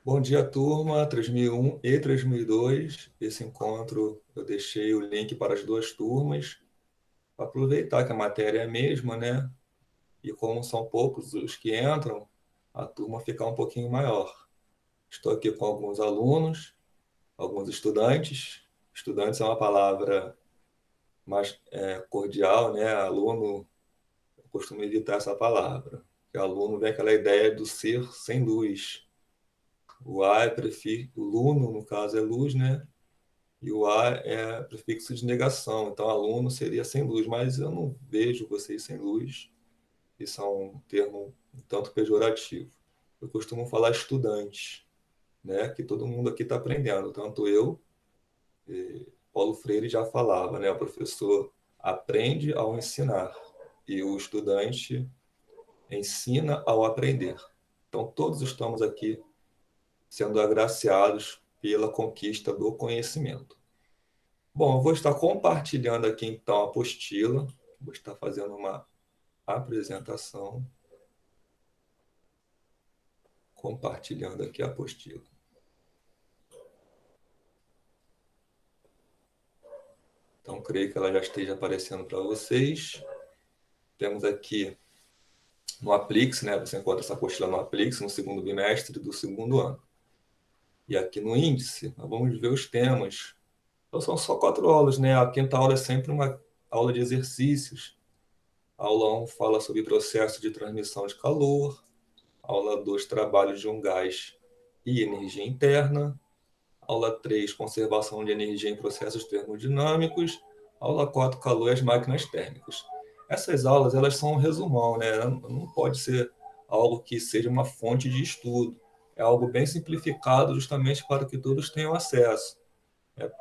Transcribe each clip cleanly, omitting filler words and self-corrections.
Bom dia, turma 3001 e 3002. Esse encontro eu deixei o link para as duas turmas, para aproveitar que a matéria é a mesma, né? E como são poucos os que entram, a turma fica um pouquinho maior. Estou aqui com alguns alunos, alguns estudantes. Estudantes é uma palavra mais cordial, né? Aluno, eu costumo evitar essa palavra. Porque aluno vem aquela ideia do ser sem luz. O A é prefixo, o luno, no caso, é luz, né? E o A é prefixo de negação, então aluno seria sem luz, mas eu não vejo vocês sem luz, isso é um termo um tanto pejorativo. Eu costumo falar estudante, né, que todo mundo aqui está aprendendo, tanto eu, Paulo Freire já falava, né, o professor aprende ao ensinar e o estudante ensina ao aprender. Então todos estamos aqui sendo agraciados pela conquista do conhecimento. Bom, eu vou estar compartilhando aqui então a apostila, vou estar fazendo uma apresentação, compartilhando aqui a apostila. Então, creio que ela já esteja aparecendo para vocês. Temos aqui no Aplix, né? Você encontra essa apostila no Aplix, no segundo bimestre do segundo ano. E aqui no índice, nós vamos ver os temas. Então, são só 4 aulas, né? A quinta aula é sempre uma aula de exercícios. A aula 1 fala sobre processo de transmissão de calor. Aula 2, trabalho de um gás e energia interna. Aula 3, conservação de energia em processos termodinâmicos. Aula 4, calor e as máquinas térmicas. Essas aulas, elas são um resumão, né? Não pode ser algo que seja uma fonte de estudo. É algo bem simplificado, justamente para que todos tenham acesso.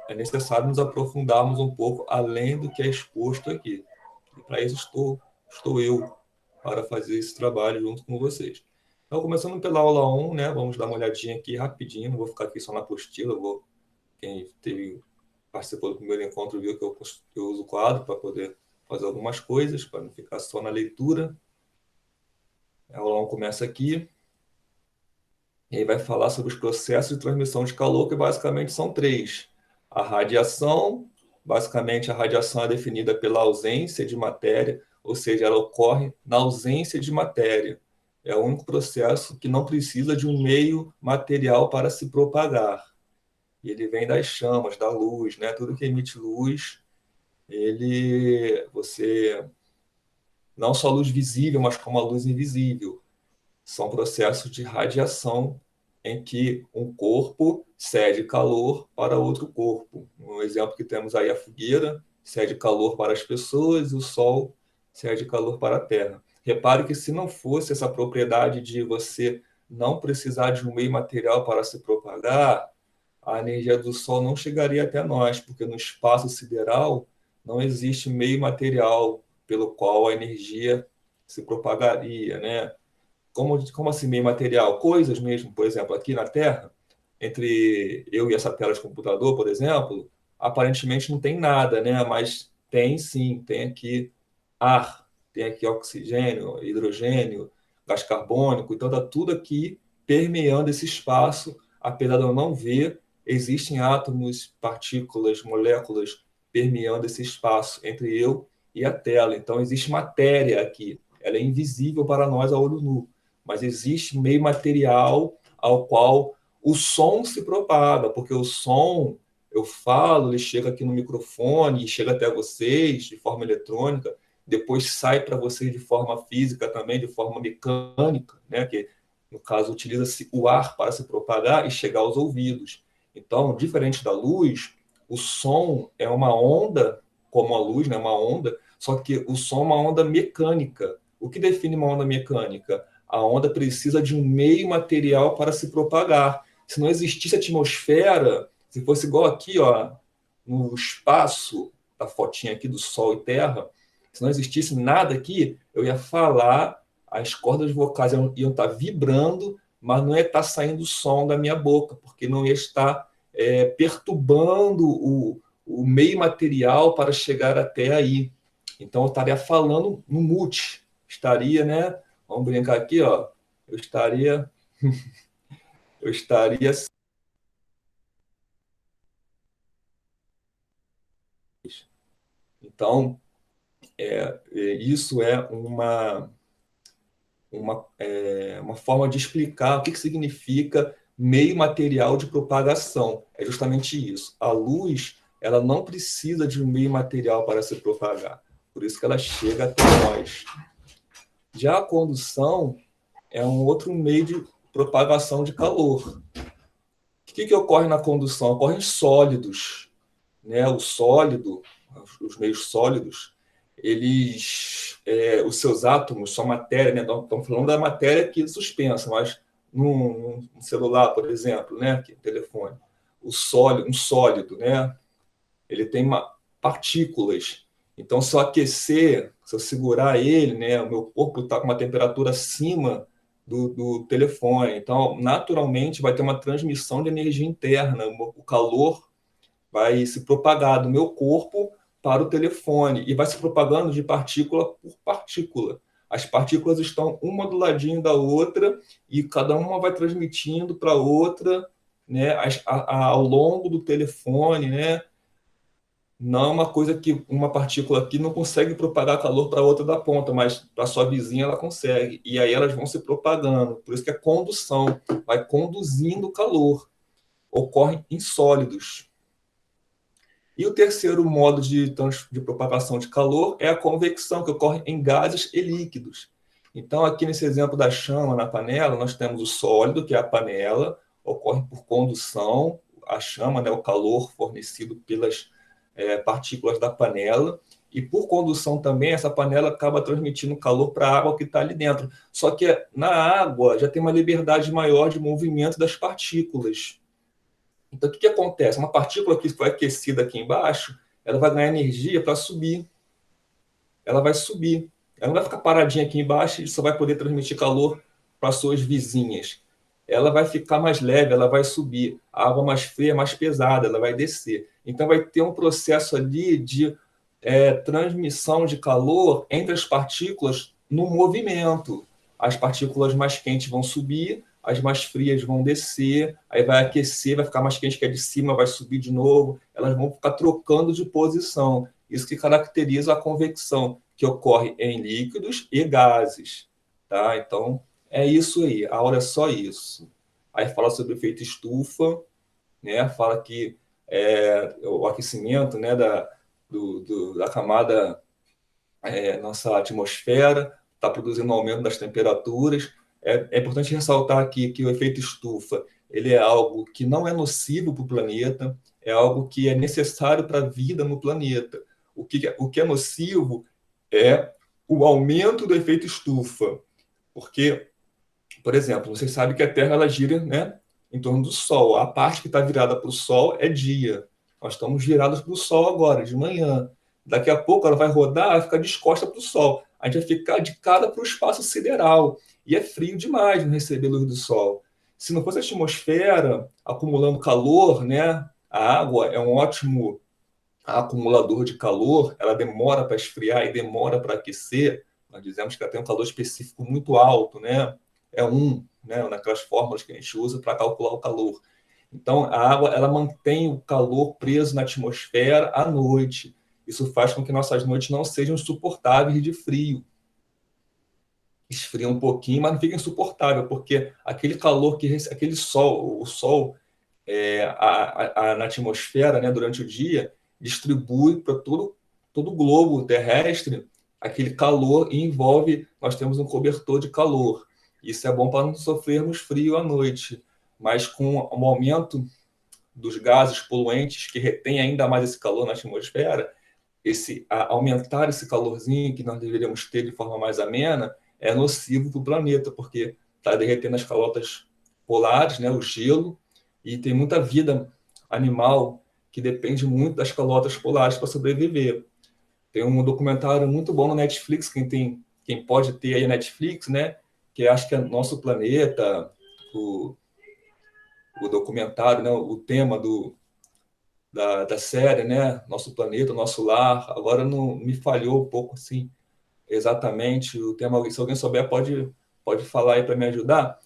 É necessário nos aprofundarmos um pouco além do que é exposto aqui. E para isso estou eu, para fazer esse trabalho junto com vocês. Então, começando pela aula 1, né? Vamos dar uma olhadinha aqui rapidinho, não vou ficar aqui só na apostila, quem participou do primeiro encontro viu que eu uso o quadro para poder fazer algumas coisas, para não ficar só na leitura. A aula 1 começa aqui, e aí vai falar sobre os processos de transmissão de calor, que basicamente são três. A radiação, basicamente a radiação é definida pela ausência de matéria, ou seja, ela ocorre na ausência de matéria. É o único processo que não precisa de um meio material para se propagar. E ele vem das chamas, da luz, né? Tudo que emite luz, você, não só a luz visível, mas como a luz invisível. São processos de radiação em que um corpo cede calor para outro corpo. Um exemplo que temos aí, a fogueira cede calor para as pessoas e o sol cede calor para a Terra. Repare que se não fosse essa propriedade de você não precisar de um meio material para se propagar, a energia do Sol não chegaria até nós, porque no espaço sideral não existe meio material pelo qual a energia se propagaria, né? Como assim meio material? Coisas mesmo, por exemplo, aqui na Terra, entre eu e essa tela de computador, por exemplo, aparentemente não tem nada, né? Mas tem sim, tem aqui ar, tem aqui oxigênio, hidrogênio, gás carbônico, então está tudo aqui permeando esse espaço, apesar de eu não ver, existem átomos, partículas, moléculas permeando esse espaço entre eu e a tela. Então existe matéria aqui, ela é invisível para nós a olho nu, mas existe meio material ao qual o som se propaga, porque o som, eu falo, ele chega aqui no microfone, chega até vocês de forma eletrônica, depois sai para vocês de forma física também, de forma mecânica, né? Que no caso utiliza-se o ar para se propagar e chegar aos ouvidos. Então, diferente da luz, o som é uma onda, como a luz, né? Uma onda, só que o som é uma onda mecânica. O que define uma onda mecânica? A onda precisa de um meio material para se propagar. Se não existisse atmosfera, se fosse igual aqui, ó, no espaço, da fotinha aqui do Sol e Terra, se não existisse nada aqui, eu ia falar, as cordas vocais iam estar vibrando, mas não ia estar saindo som da minha boca, porque não ia estar perturbando o meio material para chegar até aí. Então, eu estaria falando no mute. Estaria, né? Vamos brincar aqui, ó. Eu estaria eu estaria. Então, isso é uma forma de explicar o que significa meio material de propagação. É justamente isso. A luz, ela não precisa de um meio material para se propagar. Por isso que ela chega até nós. Já a condução é um outro meio de propagação de calor. O que ocorre na condução? Ocorrem sólidos, né? O sólido, os meios sólidos, os seus átomos, sua matéria, né? Estamos falando da matéria aqui suspensa, mas num celular, por exemplo, né? Aqui, telefone, um sólido, né? Ele tem partículas. Então, se eu aquecer, se eu segurar ele, né? O meu corpo está com uma temperatura acima do telefone. Então, naturalmente, vai ter uma transmissão de energia interna. O calor vai se propagar do meu corpo para o telefone e vai se propagando de partícula por partícula. As partículas estão uma do ladinho da outra e cada uma vai transmitindo para a outra, né, ao longo do telefone, né? Não é uma coisa que uma partícula aqui não consegue propagar calor para a outra da ponta, mas para sua vizinha ela consegue. E aí elas vão se propagando. Por isso que é condução, vai conduzindo o calor. Ocorre em sólidos. E o terceiro modo de propagação de calor é a convecção, que ocorre em gases e líquidos. Então, aqui nesse exemplo da chama na panela, nós temos o sólido, que é a panela, ocorre por condução, a chama, né, o calor fornecido pelas partículas da panela, e por condução também, essa panela acaba transmitindo calor para a água que está ali dentro. Só que na água já tem uma liberdade maior de movimento das partículas. Então, o que acontece? Uma partícula que foi aquecida aqui embaixo, ela vai ganhar energia para subir. Ela vai subir. Ela não vai ficar paradinha aqui embaixo e só vai poder transmitir calor para suas vizinhas. Ela vai ficar mais leve, ela vai subir. A água mais fria, mais pesada, ela vai descer. Então, vai ter um processo ali de transmissão de calor entre as partículas no movimento. As partículas mais quentes vão subir, as mais frias vão descer, aí vai aquecer, vai ficar mais quente que a de cima, vai subir de novo, elas vão ficar trocando de posição. Isso que caracteriza a convecção, que ocorre em líquidos e gases. Tá? Então, é isso aí, a aula é só isso. Aí fala sobre o efeito estufa, né? Fala que o aquecimento, né, da camada nossa atmosfera está produzindo um aumento das temperaturas. É importante ressaltar aqui que o efeito estufa ele é algo que não é nocivo para o planeta, é algo que é necessário para a vida no planeta. O que é nocivo é o aumento do efeito estufa, porque, por exemplo, você sabe que a Terra ela gira, né, em torno do Sol. A parte que está virada para o Sol é dia. Nós estamos virados para o Sol agora, de manhã. Daqui a pouco ela vai rodar, vai ficar descosta para o Sol. A gente vai ficar de cara para o espaço sideral. E é frio demais não receber luz do Sol. Se não fosse a atmosfera acumulando calor, né, a água é um ótimo acumulador de calor, ela demora para esfriar e demora para aquecer. Nós dizemos que ela tem um calor específico muito alto, né? É né, naquelas fórmulas que a gente usa para calcular o calor. Então, a água ela mantém o calor preso na atmosfera à noite. Isso faz com que nossas noites não sejam insuportáveis de frio. Esfria um pouquinho, mas não fica insuportável, porque aquele calor aquele sol, o sol na atmosfera, né, durante o dia, distribui para todo o globo terrestre aquele calor e envolve, nós temos um cobertor de calor. Isso é bom para não sofrermos frio à noite, mas com o aumento dos gases poluentes que retém ainda mais esse calor na atmosfera, aumentar esse calorzinho que nós deveríamos ter de forma mais amena é nocivo para o planeta, porque está derretendo as calotas polares, né, o gelo, e tem muita vida animal que depende muito das calotas polares para sobreviver. Tem um documentário muito bom no Netflix, quem pode ter aí a Netflix, né, que acho que é Nosso Planeta, o documentário, né, o tema da série, né, Nosso Planeta, Nosso Lar. Agora não me falhou um pouco assim exatamente o tema. Se alguém souber, pode falar aí para me ajudar.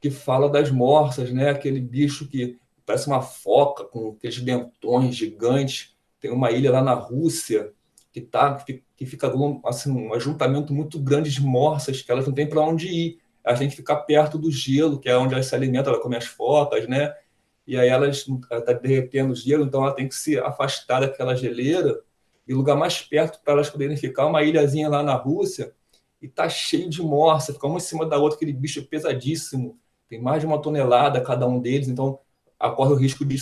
que fala das morsas, né? Aquele bicho que parece uma foca com aqueles dentões gigantes. Tem uma ilha lá na Rússia que fica assim, um ajuntamento muito grande de morsas que elas não têm para onde ir. Elas têm que ficar perto do gelo, que é onde elas se alimentam, ela come as focas, né? E aí ela está derretendo o gelo, então ela tem que se afastar daquela geleira e o lugar mais perto para elas poderem ficar, uma ilhazinha lá na Rússia, e tá cheio de morsa, fica uma em cima da outra, aquele bicho pesadíssimo, tem mais de 1 tonelada cada um deles, então corre o risco de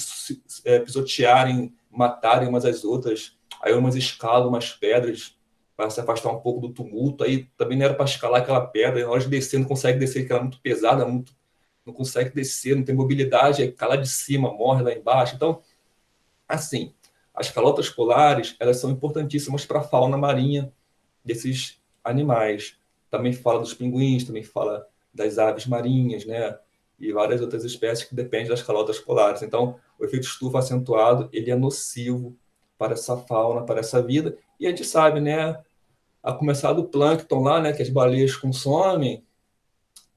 pisotearem, matarem umas às outras. Aí umas escalam umas pedras para se afastar um pouco do tumulto. Aí também não era para escalar aquela pedra, na hora de descer, não consegue descer, porque ela é muito pesada, não consegue descer, não tem mobilidade, aí cai lá de cima, morre lá embaixo. Então, assim, as calotas polares, elas são importantíssimas para a fauna marinha desses animais. Também fala dos pinguins, também fala das aves marinhas, né? E várias outras espécies que dependem das calotas polares. Então, o efeito estufa acentuado, ele é nocivo para essa fauna, para essa vida. E a gente sabe, né? A começar do plâncton lá, né? Que as baleias consomem.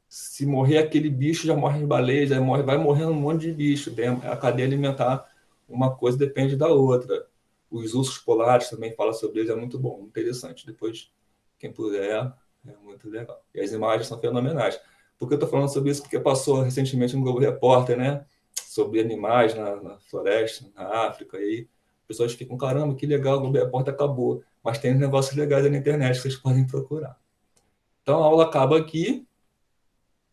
Se morrer aquele bicho, já morre as baleias, vai morrendo um monte de bicho. A cadeia alimentar, uma coisa depende da outra. Os ursos polares também fala sobre eles, é muito bom, interessante. Depois, quem puder, é muito legal. E as imagens são fenomenais. Por que eu estou falando sobre isso? Porque passou recentemente no Globo Repórter, né? Sobre animais na floresta, na África. E aí, pessoas ficam, caramba, que legal, o Globo Repórter acabou. Mas tem negócios legais aí na internet que vocês podem procurar. Então a aula acaba aqui,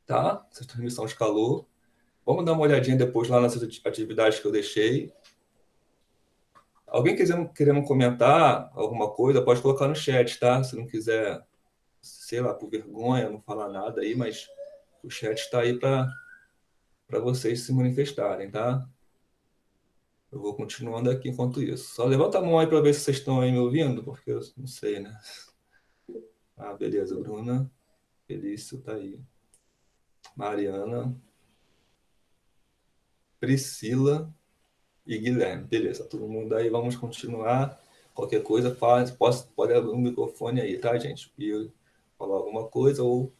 tá? Essa transmissão de calor. Vamos dar uma olhadinha depois lá nessas atividades que eu deixei. Alguém querendo comentar alguma coisa, pode colocar no chat, tá? Se não quiser, sei lá, por vergonha, não falar nada aí, mas o chat está aí para vocês se manifestarem, tá? Eu vou continuando aqui enquanto isso. Só levanta a mão aí para ver se vocês estão aí me ouvindo, porque eu não sei, né? Ah, beleza. Bruna, Felício tá aí. Mariana, Priscila e Guilherme. Beleza, todo mundo aí, vamos continuar. Qualquer coisa, pode abrir o microfone aí, tá, gente? E falar alguma coisa ou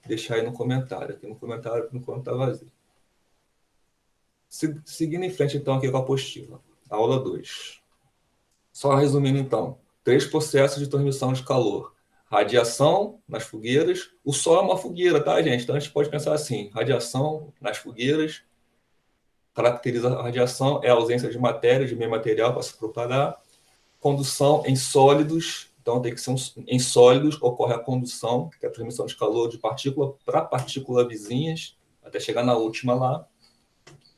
deixar aí no comentário. Aqui no comentário, por enquanto, tá vazio. Seguindo em frente, então, aqui com a apostila. Aula 2. Só resumindo, então. 3 processos de transmissão de calor. Radiação nas fogueiras. O Sol é uma fogueira, tá, gente? Então, a gente pode pensar assim. Radiação nas fogueiras. Caracteriza a radiação é a ausência de matéria, de meio material para se propagar. Condução em sólidos, então tem que ser em sólidos ocorre a condução, que é a transmissão de calor de partícula para partícula vizinhas, até chegar na última lá.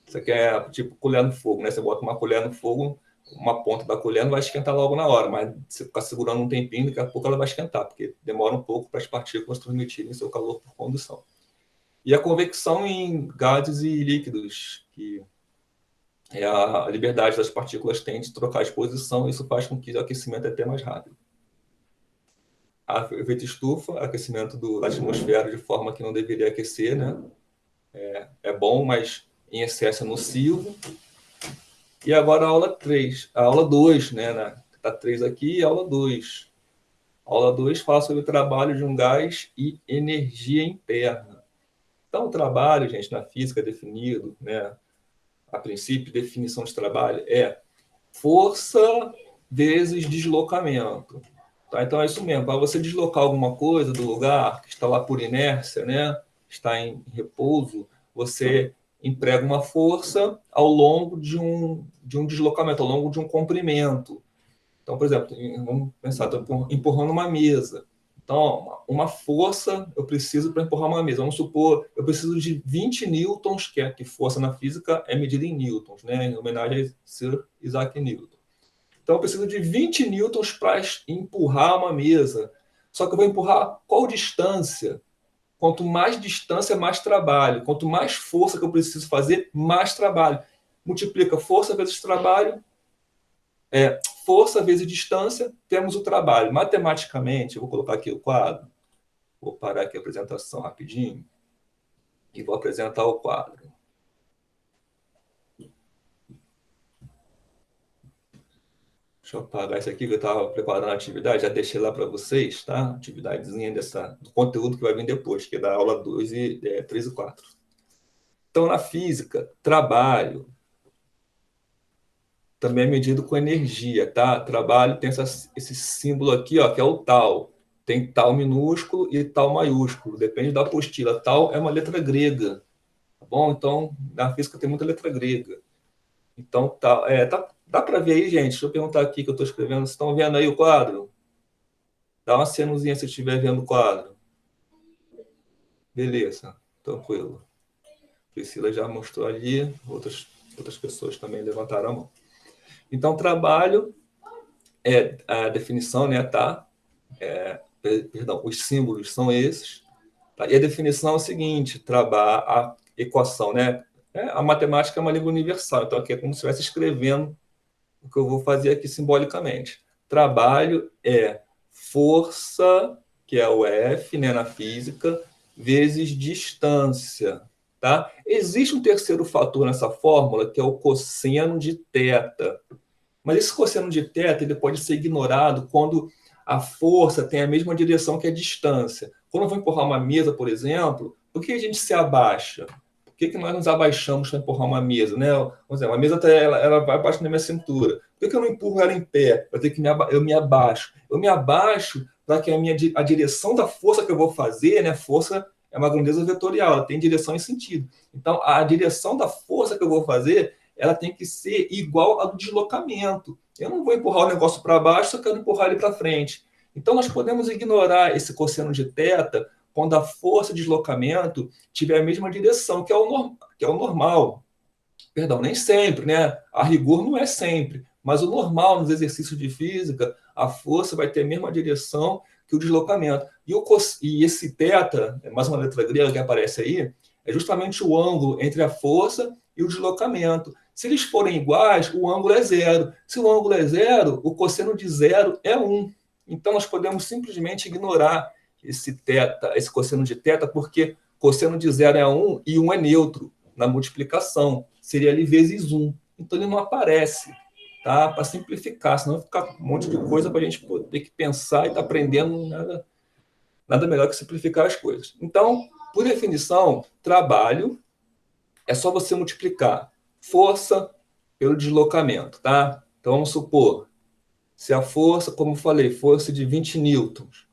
Isso aqui é tipo colher no fogo, né? Você bota uma colher no fogo, uma ponta da colher não vai esquentar logo na hora, mas se ficar segurando um tempinho, daqui a pouco ela vai esquentar, porque demora um pouco para as partículas transmitirem seu calor por condução. E a convecção em gases e líquidos, que é a liberdade das partículas tem de trocar de posição, e isso faz com que o aquecimento é até mais rápido. O efeito estufa, aquecimento da atmosfera de forma que não deveria aquecer, né? É bom, mas em excesso é nocivo. E agora a aula 3, a aula 2, né? Está 3 aqui, a aula 2. A aula 2 fala sobre o trabalho de um gás e energia interna. Então, o trabalho, gente, na física é definido, né? A princípio, definição de trabalho é força vezes deslocamento. Tá? Então é isso mesmo. Para você deslocar alguma coisa do lugar que está lá por inércia, né? Está em repouso, você emprega uma força ao longo de um deslocamento, ao longo de um comprimento. Então, por exemplo, vamos pensar, estou empurrando uma mesa. Então, uma força eu preciso para empurrar uma mesa. Vamos supor, eu preciso de 20 newtons, que força na física é medida em newtons, né? Em homenagem a Sir Isaac Newton. Então, eu preciso de 20 newtons para empurrar uma mesa. Só que eu vou empurrar qual distância? Quanto mais distância, mais trabalho. Quanto mais força que eu preciso fazer, mais trabalho. Multiplica força vezes trabalho, força vezes distância, temos o trabalho. Matematicamente, eu vou colocar aqui o quadro, vou parar aqui a apresentação rapidinho e vou apresentar o quadro. Deixa eu apagar isso aqui que eu estava preparando a atividade, já deixei lá para vocês, tá? Atividadezinha do conteúdo que vai vir depois, que é da aula 2 3 e 4. Então, na física, trabalho também é medido com energia, tá? Trabalho tem esse símbolo aqui, ó, que é o tal. Tem tal minúsculo e tal maiúsculo, depende da apostila. Tal é uma letra grega, tá bom? Então, na física tem muita letra grega. Então, dá para ver aí, gente? Deixa eu perguntar aqui que eu estou escrevendo. Vocês estão vendo aí o quadro? Dá uma cenuzinha se estiver vendo o quadro. Beleza, tranquilo. Priscila já mostrou ali, outras pessoas também levantaram a mão. Então, trabalho é a definição, né? Tá? Perdão, os símbolos são esses. Tá? E a definição é o seguinte: a equação, né? A matemática é uma língua universal, então aqui é como se estivesse escrevendo o que eu vou fazer aqui simbolicamente. Trabalho é força, que é o F, né, na física, vezes distância. Tá? Existe um terceiro fator nessa fórmula, que é o cosseno de θ. Mas esse cosseno de θ ele pode ser ignorado quando a força tem a mesma direção que a distância. Quando eu vou empurrar uma mesa, por exemplo, por que a gente se abaixa? Por que nós nos abaixamos para empurrar uma mesa? Né? Vamos dizer, uma mesa ela vai abaixo da minha cintura. Por que eu não empurro ela em pé? Eu me abaixo. Eu me abaixo para que a direção da força que eu vou fazer, né? Força é uma grandeza vetorial, ela tem direção e sentido. Então, a direção da força que eu vou fazer ela tem que ser igual ao deslocamento. Eu não vou empurrar o negócio para baixo, só quero empurrar ele para frente. Então, nós podemos ignorar esse cosseno de θ quando a força de deslocamento tiver a mesma direção, que é o normal. Perdão, nem sempre, né? A rigor não é sempre, mas o normal nos exercícios de física, a força vai ter a mesma direção que o deslocamento. E esse θ, mais uma letra grega que aparece aí, é justamente o ângulo entre a força e o deslocamento. Se eles forem iguais, o ângulo é zero. Se o ângulo é zero, o cosseno de zero é 1. Então, nós podemos simplesmente ignorar esse θ, esse cosseno de θ, porque cosseno de zero é 1 e 1 é neutro na multiplicação. Seria ali vezes 1. Então, ele não aparece, tá? Para simplificar, senão fica um monte de coisa para a gente ter que pensar e estar aprendendo nada melhor que simplificar as coisas. Então, por definição, trabalho é só você multiplicar força pelo deslocamento, tá? Então, vamos supor, se a força, como eu falei, fosse de 20 newtons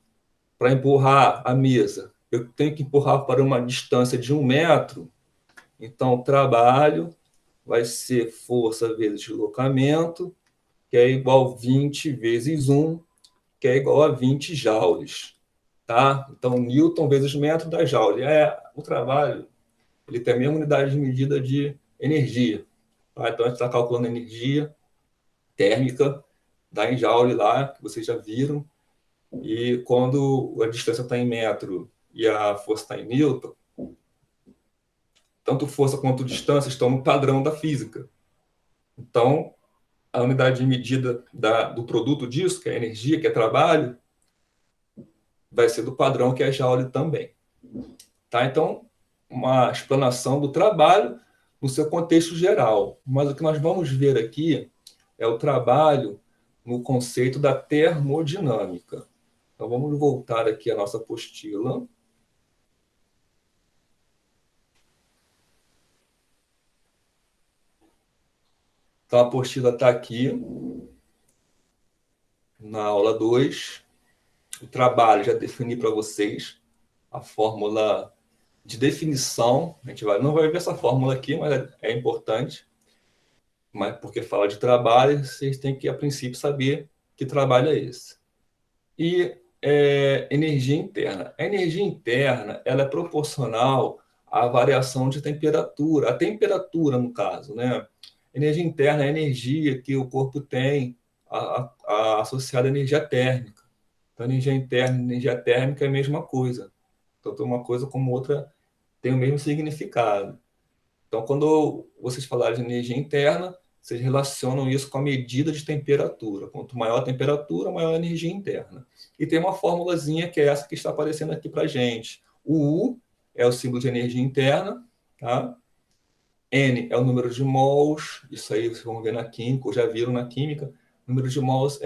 para empurrar a mesa, eu tenho que empurrar para uma distância de 1 metro, então trabalho vai ser força vezes deslocamento, que é igual a 20 vezes 1, que é igual a 20 joules. Tá? Então, Newton vezes metro dá joule. O trabalho ele tem a mesma unidade de medida de energia. Tá? Então, a gente está calculando a energia térmica, dá em joule lá, que vocês já viram. E quando a distância está em metro e a força está em Newton, tanto força quanto distância estão no padrão da física. Então, a unidade de medida do produto disso, que é energia, que é trabalho, vai ser do padrão, que é joule também. Tá? Então, uma explanação do trabalho no seu contexto geral. Mas o que nós vamos ver aqui é o trabalho no conceito da termodinâmica. Então, vamos voltar aqui à nossa apostila. Então, a apostila está aqui, na aula 2. O trabalho, já defini para vocês a fórmula de definição. A gente não vai ver essa fórmula aqui, mas é importante. Mas porque fala de trabalho, vocês têm que, a princípio, saber que trabalho é esse. E energia interna. A energia interna ela é proporcional à variação de temperatura, a temperatura, no caso, né? Energia interna é a energia que o corpo tem associada à energia térmica. Então, energia interna e energia térmica é a mesma coisa. Tanto uma coisa como outra tem o mesmo significado. Então, quando vocês falarem de energia interna, vocês relacionam isso com a medida de temperatura. Quanto maior a temperatura, maior a energia interna. E tem uma formulazinha que é essa que está aparecendo aqui para a gente. O U é o símbolo de energia interna, tá? N é o número de mols, isso aí vocês vão ver na química, ou já viram na química. O número de mols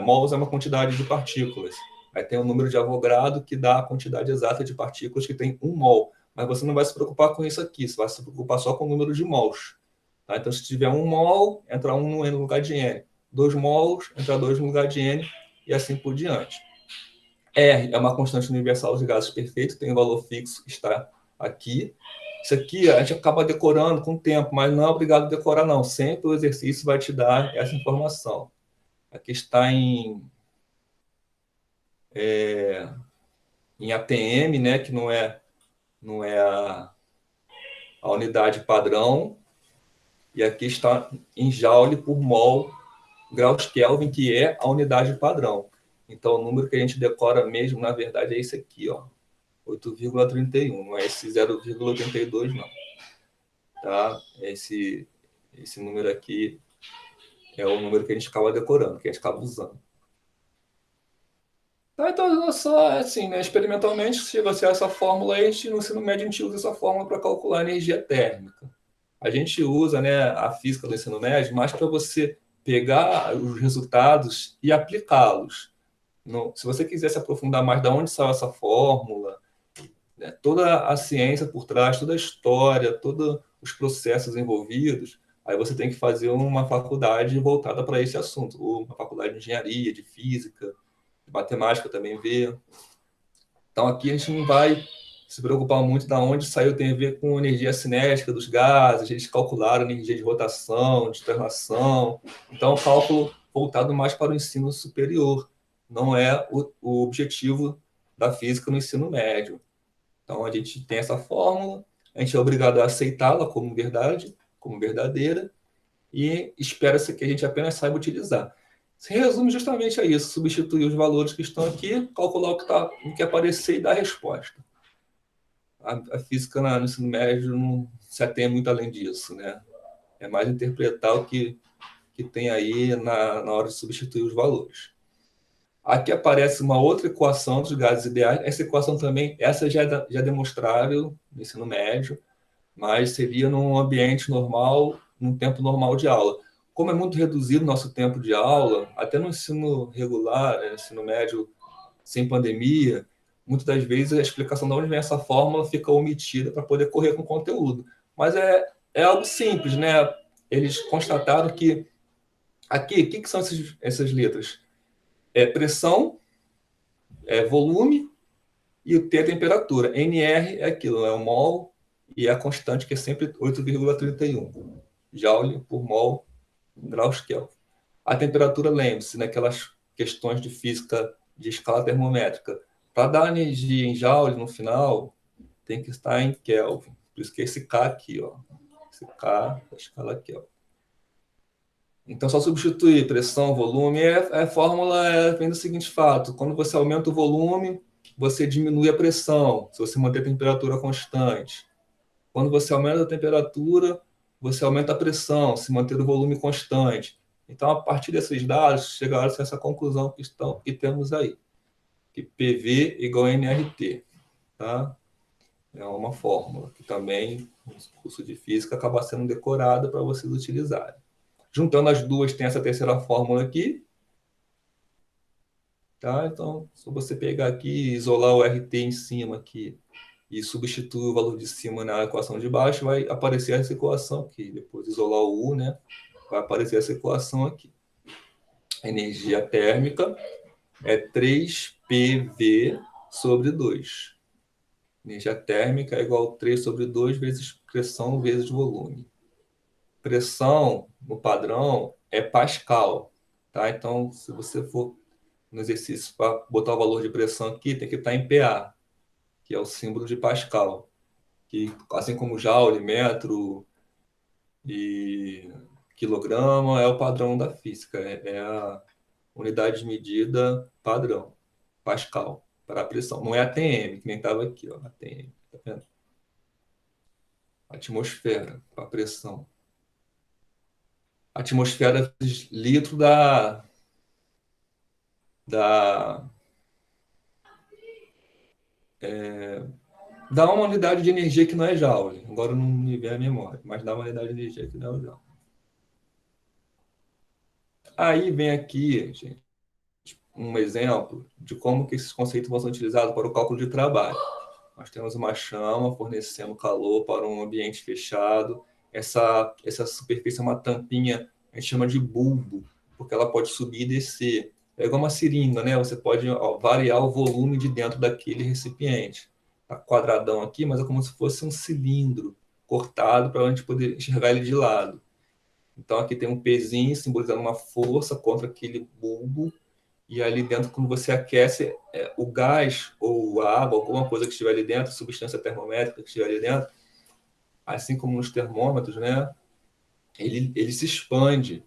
mols é uma quantidade de partículas. Aí tem o número de Avogadro, que dá a quantidade exata de partículas, que tem 1 mol. mas você não vai se preocupar com isso aqui, você vai se preocupar só com o número de mols. Tá? Então, se tiver 1 mol, entra 1 no lugar de N. 2 mols, entra 2 no lugar de N, e assim por diante. R é uma constante universal de gases perfeito, tem um valor fixo que está aqui. Isso aqui a gente acaba decorando com o tempo, mas não é obrigado a decorar, não. Sempre o exercício vai te dar essa informação. Aqui está em ATM, né, que não é a unidade padrão, e aqui está em Joule por mol graus Kelvin, que é a unidade padrão. Então, o número que a gente decora mesmo, na verdade, é esse aqui, ó, 8,31, não é esse 0,82, não. Tá? Esse número aqui é o número que a gente acaba decorando, que a gente acaba usando. Tá, então, só assim, né, experimentalmente, se você essa fórmula, a gente, no ensino médio, a gente usa essa fórmula para calcular a energia térmica. A gente usa, né, a física do ensino médio mais para você pegar os resultados e aplicá-los. Se você quiser se aprofundar mais de onde saiu essa fórmula, né, toda a ciência por trás, toda a história, todos os processos envolvidos, aí você tem que fazer uma faculdade voltada para esse assunto, ou uma faculdade de engenharia, de física, de matemática também vê. Então aqui a gente não vai se preocupar muito de onde saiu, tem a ver com energia cinética dos gases, eles calcularam energia de rotação, de translação. Então, cálculo voltado mais para o ensino superior, não é o objetivo da física no ensino médio. Então, a gente tem essa fórmula, a gente é obrigado a aceitá-la como verdade, como verdadeira, e espera-se que a gente apenas saiba utilizar. Se resume justamente a isso: substituir os valores que estão aqui, calcular o que aparecer e dar a resposta. A física no ensino médio não se atém muito além disso, né? É mais interpretar o que tem aí na hora de substituir os valores. Aqui aparece uma outra equação dos gases ideais. Essa equação também, essa já é demonstrável no ensino médio, mas seria num ambiente normal, num tempo normal de aula. Como é muito reduzido o nosso tempo de aula, até no ensino regular, ensino médio sem pandemia, muitas das vezes a explicação de onde vem essa fórmula fica omitida para poder correr com o conteúdo. Mas é algo simples, né? Eles constataram que aqui, o que são essas letras? É pressão, é volume e o T é temperatura. NR é aquilo, é o mol e é a constante que é sempre 8,31 Joule por mol graus Kelvin. A temperatura, lembre-se, naquelas questões de física de escala termométrica, para dar energia em Joule no final, tem que estar em Kelvin. Por isso que esse K aqui, ó. Esse K da escala Kelvin. Então, só substituir pressão, volume, a fórmula vem do seguinte fato: quando você aumenta o volume, você diminui a pressão, se você manter a temperatura constante. Quando você aumenta a temperatura, você aumenta a pressão, se manter o volume constante. Então, a partir desses dados, chegaram a essa conclusão que temos aí, que PV igual a nRT. Tá? É uma fórmula que também, no curso de física, acaba sendo decorada para vocês utilizarem. Juntando as duas, tem essa terceira fórmula aqui. Tá? Então, se você pegar aqui e isolar o RT em cima aqui e substituir o valor de cima na equação de baixo, vai aparecer essa equação aqui. Depois isolar o U, né? Vai aparecer essa equação aqui. A energia térmica é 3PV sobre 2. Energia térmica é igual a 3 sobre 2 vezes pressão vezes volume. Pressão, no padrão, é Pascal. Tá? Então, se você for no exercício para botar o valor de pressão aqui, tem que estar em PA, que é o símbolo de Pascal. Que, assim como Joule, metro e quilograma, é o padrão da física. É a unidade de medida padrão, Pascal, para a pressão. Não é ATM, que nem estava aqui, ó, ATM, tá vendo? Atmosfera, para a pressão. Atmosfera litro da dá uma unidade de energia que não é Joule. Agora não me vem a memória, mas dá uma unidade de energia que não é Joule. Aí vem aqui, gente, um exemplo de como que esses conceitos vão ser utilizados para o cálculo de trabalho. Nós temos uma chama fornecendo calor para um ambiente fechado. Essa superfície é uma tampinha, a gente chama de bulbo, porque ela pode subir e descer. É igual uma seringa, né? Você pode variar o volume de dentro daquele recipiente. Tá quadradão aqui, mas é como se fosse um cilindro cortado para a gente poder enxergar ele de lado. Então aqui tem um pezinho simbolizando uma força contra aquele bulbo. E ali dentro, quando você aquece, o gás ou a água, alguma coisa que estiver ali dentro, substância termométrica que estiver ali dentro, assim como nos termômetros, né? Ele se expande.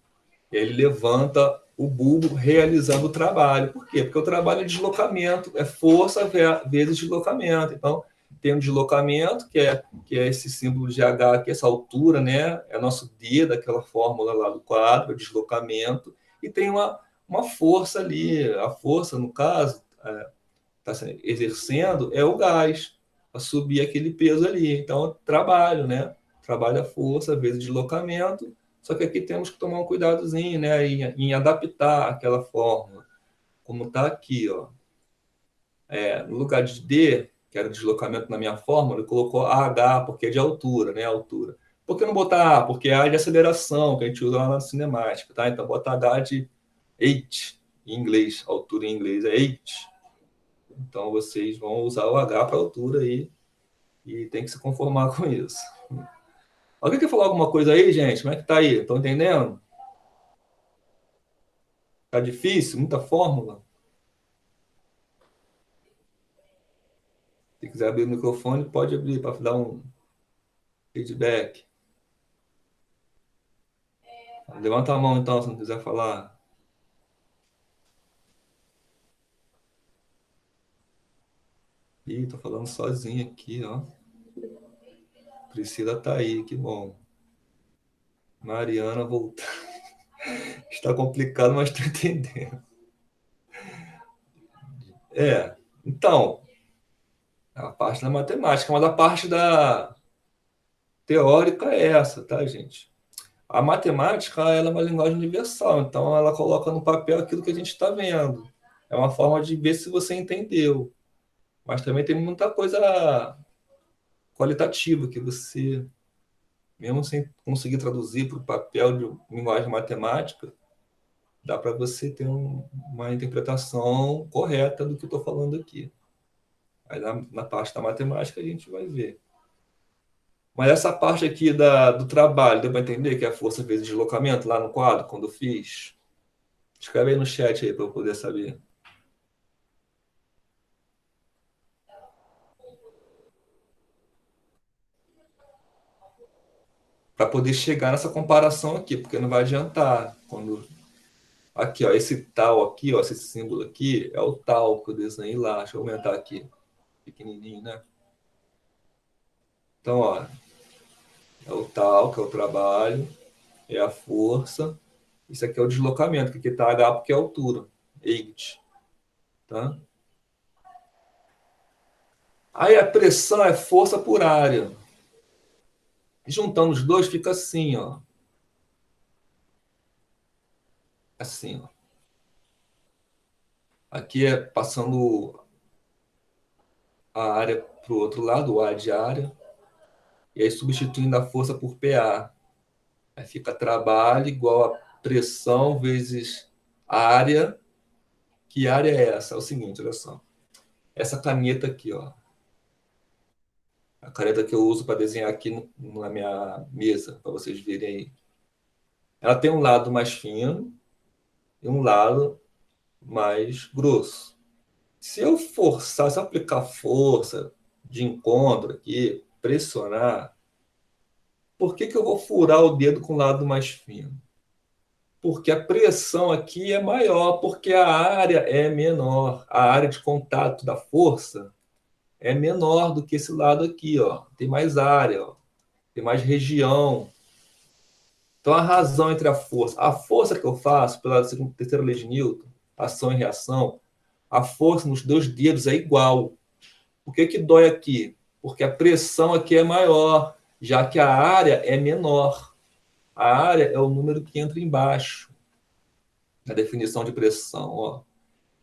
E aí ele levanta o bulbo realizando o trabalho. Por quê? Porque o trabalho é deslocamento, é força vezes deslocamento. Então, tem um deslocamento, que é esse símbolo de H, que é essa altura, né? É nosso D daquela fórmula lá do quadro, o deslocamento. E tem uma força ali. A força, no caso, está exercendo é o gás, para subir aquele peso ali. Então, trabalho, né? Trabalho a força vezes deslocamento. Só que aqui temos que tomar um cuidadozinho, né, em adaptar aquela fórmula, como está aqui, ó. No lugar de D, que era o deslocamento na minha fórmula, ele colocou AH, porque é de altura, né, altura. Por que não botar A? Porque A é de aceleração, que a gente usa lá na cinemática, tá? Então bota H de height, em inglês, altura em inglês é height. Então vocês vão usar o H para altura aí e tem que se conformar com isso. Alguém quer falar alguma coisa aí, gente? Como é que tá aí? Estão entendendo? Tá difícil? Muita fórmula? Se quiser abrir o microfone, pode abrir para dar um feedback. Levanta a mão então, se não quiser falar. Ih, tô falando sozinho aqui, ó. Priscila tá aí, que bom. Mariana voltou. Está complicado, mas tô entendendo. Então, a parte da matemática, mas a parte da teórica é essa, tá, gente? A matemática, ela é uma linguagem universal, então ela coloca no papel aquilo que a gente está vendo. É uma forma de ver se você entendeu. Mas também tem muita coisa qualitativa que você, mesmo sem conseguir traduzir para o papel de linguagem matemática, dá para você ter uma interpretação correta do que eu estou falando aqui. Aí na parte da matemática a gente vai ver. Mas essa parte aqui do trabalho, deu para entender que é a força vezes deslocamento lá no quadro, quando eu fiz? Escreve aí no chat aí para eu poder saber. Para poder chegar nessa comparação aqui, porque não vai adiantar. Aqui, ó, esse tal aqui, ó, esse símbolo aqui, é o tal que eu desenhei lá. Deixa eu aumentar aqui, pequenininho, né? Então, ó, é o tal, que é o trabalho, é a força. Isso aqui é o deslocamento, que aqui tá H porque é altura, height, tá? Aí a pressão é força por área. Juntando os dois fica assim, ó. Assim, ó. Aqui é passando a área para o outro lado, o A de área, e aí substituindo a força por PA. Aí fica trabalho igual a pressão vezes área. Que área é essa? É o seguinte, olha só. Essa caneta aqui, ó. A caneta que eu uso para desenhar aqui na minha mesa, para vocês verem aí. Ela tem um lado mais fino e um lado mais grosso. Se eu forçar, se eu aplicar força de encontro aqui, pressionar, por que que eu vou furar o dedo com o lado mais fino? Porque a pressão aqui é maior, porque a área é menor. A área de contato da força é menor do que esse lado aqui, ó. Tem mais área, ó. Tem mais região. Então a razão entre a força que eu faço pela terceira lei de Newton, ação e reação, a força nos dois dedos é igual. Por que que dói aqui? Porque a pressão aqui é maior, já que a área é menor. A área é o número que entra embaixo na definição de pressão, ó.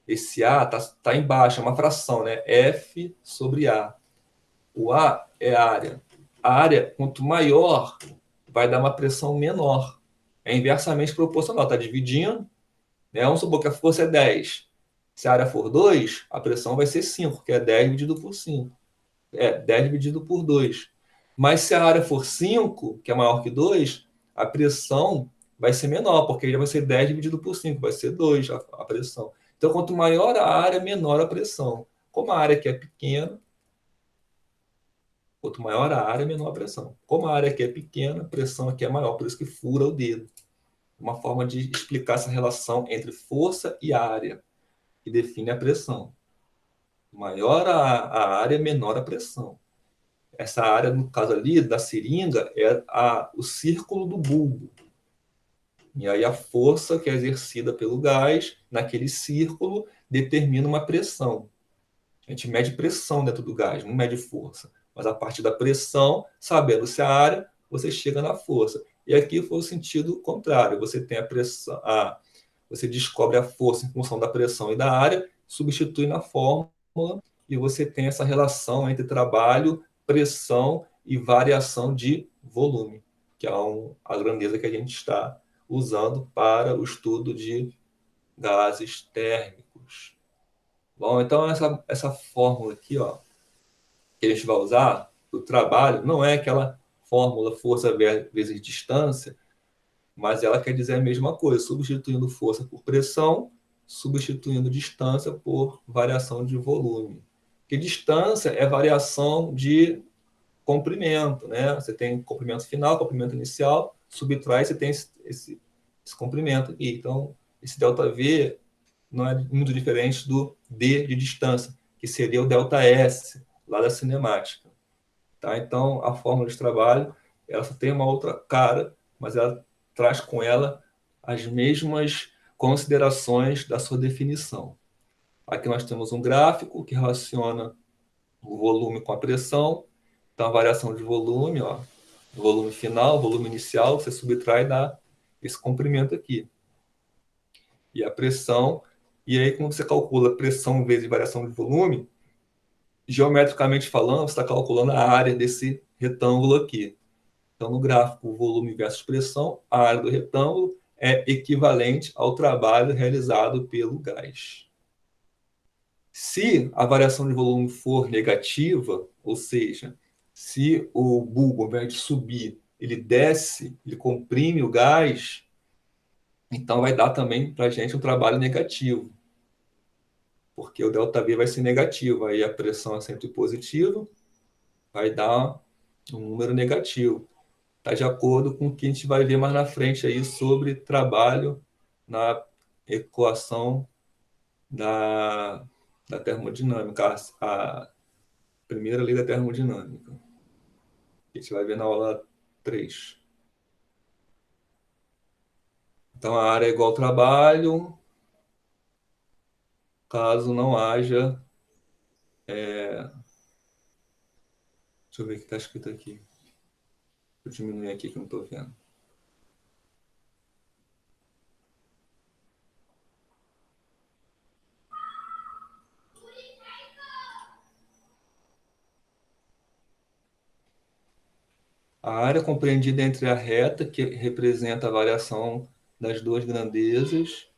Esse A tá embaixo, é uma fração, né? F sobre A. O A é a área. A área, quanto maior, vai dar uma pressão menor. É inversamente proporcional. Está dividindo, né? Vamos supor que a força é 10. Se a área for 2, a pressão vai ser 5, que é 10 dividido por 5. É 10 dividido por 2. Mas se a área for 5, que é maior que 2, a pressão vai ser menor, porque já vai ser 10 dividido por 5, vai ser 2 a pressão. Então, quanto maior a área, menor a pressão. Como a área aqui é pequena, quanto maior a área, menor a pressão. Como a área aqui é pequena, a pressão aqui é maior, por isso que fura o dedo. Uma forma de explicar essa relação entre força e área, que define a pressão. Maior a área, menor a pressão. Essa área, no caso ali, da seringa, é o círculo do bulbo. E aí a força que é exercida pelo gás naquele círculo determina uma pressão. A gente mede pressão dentro do gás, não mede força. Mas a partir da pressão, sabendo se a área, você chega na força. E aqui foi o sentido contrário. Você tem a pressão, você descobre a força em função da pressão e da área, substitui na fórmula e você tem essa relação entre trabalho, pressão e variação de volume, que é a grandeza que a gente está usando para o estudo de gases térmicos. Bom, então essa fórmula aqui, ó, que a gente vai usar para o trabalho, não é aquela fórmula força vezes distância, mas ela quer dizer a mesma coisa, substituindo força por pressão, substituindo distância por variação de volume. Porque distância é variação de comprimento, né? Você tem comprimento final, comprimento inicial, subtrai, você tem esse comprimento aqui. Então, esse ΔV não é muito diferente do D de distância, que seria o ΔS, lá da cinemática. Tá? Então, a fórmula de trabalho, ela só tem uma outra cara, mas ela traz com ela as mesmas considerações da sua definição. Aqui nós temos um gráfico que relaciona o volume com a pressão. Então, a variação de volume, ó, volume final, volume inicial, você subtrai e dá esse comprimento aqui. E a pressão, e aí quando você calcula pressão vezes variação de volume, geometricamente falando, você está calculando a área desse retângulo aqui. Então, no gráfico, o volume versus pressão, a área do retângulo é equivalente ao trabalho realizado pelo gás. Se a variação de volume for negativa, ou seja, se o bulbo, ao invés de subir, ele desce, ele comprime o gás, então vai dar também para a gente um trabalho negativo, porque o ΔV vai ser negativo, aí a pressão é sempre positiva, vai dar um número negativo. Está de acordo com o que a gente vai ver mais na frente aí sobre trabalho na equação da, da termodinâmica, a primeira lei da termodinâmica. A gente vai ver na aula 3. Então, a área é igual ao trabalho, caso não haja. Deixa eu ver o que está escrito aqui. Vou diminuir aqui que eu não estou vendo. A área compreendida entre a reta, que representa a variação das duas grandezas,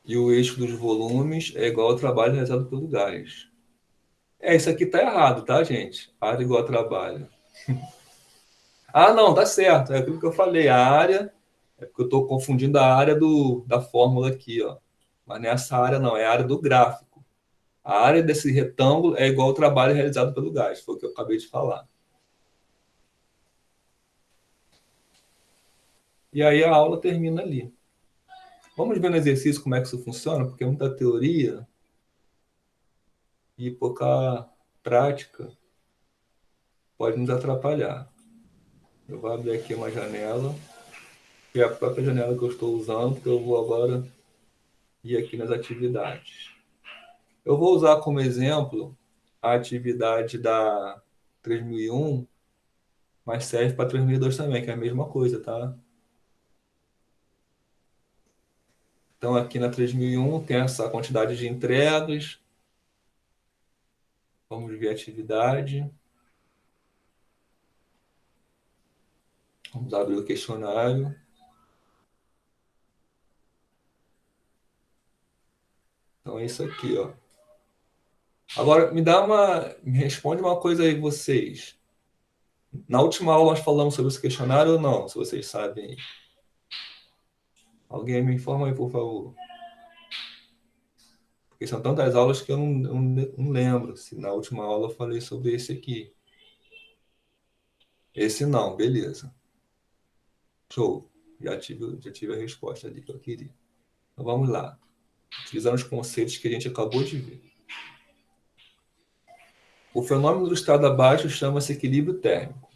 e o eixo dos volumes é igual ao trabalho realizado pelo gás. Isso aqui tá errado, tá, gente? Área igual a trabalho. Ah, não, tá certo. É aquilo que eu falei. A área, é porque eu estou confundindo a área da fórmula aqui, ó. Mas nessa área não, é a área do gráfico. A área desse retângulo é igual ao trabalho realizado pelo gás, foi o que eu acabei de falar. E aí a aula termina ali. Vamos ver no exercício como é que isso funciona, porque é muita teoria e pouca prática pode nos atrapalhar. Eu vou abrir aqui uma janela, que é a própria janela que eu estou usando, porque eu vou agora ir aqui nas atividades. Eu vou usar como exemplo a atividade da 3001, mas serve para 3002 também, que é a mesma coisa, tá? Então, aqui na 3001 tem essa quantidade de entregas. Vamos ver a atividade. Vamos abrir o questionário. Então é isso aqui, ó. Agora, me responde uma coisa aí, vocês. Na última aula nós falamos sobre esse questionário ou não? Se vocês sabem. Alguém me informa aí, por favor. Porque são tantas aulas que eu não lembro se na última aula eu falei sobre esse aqui. Esse não, beleza. Show. Já tive a resposta ali que eu queria. Então vamos lá. Utilizando os conceitos que a gente acabou de ver. O fenômeno do estado abaixo chama-se equilíbrio térmico.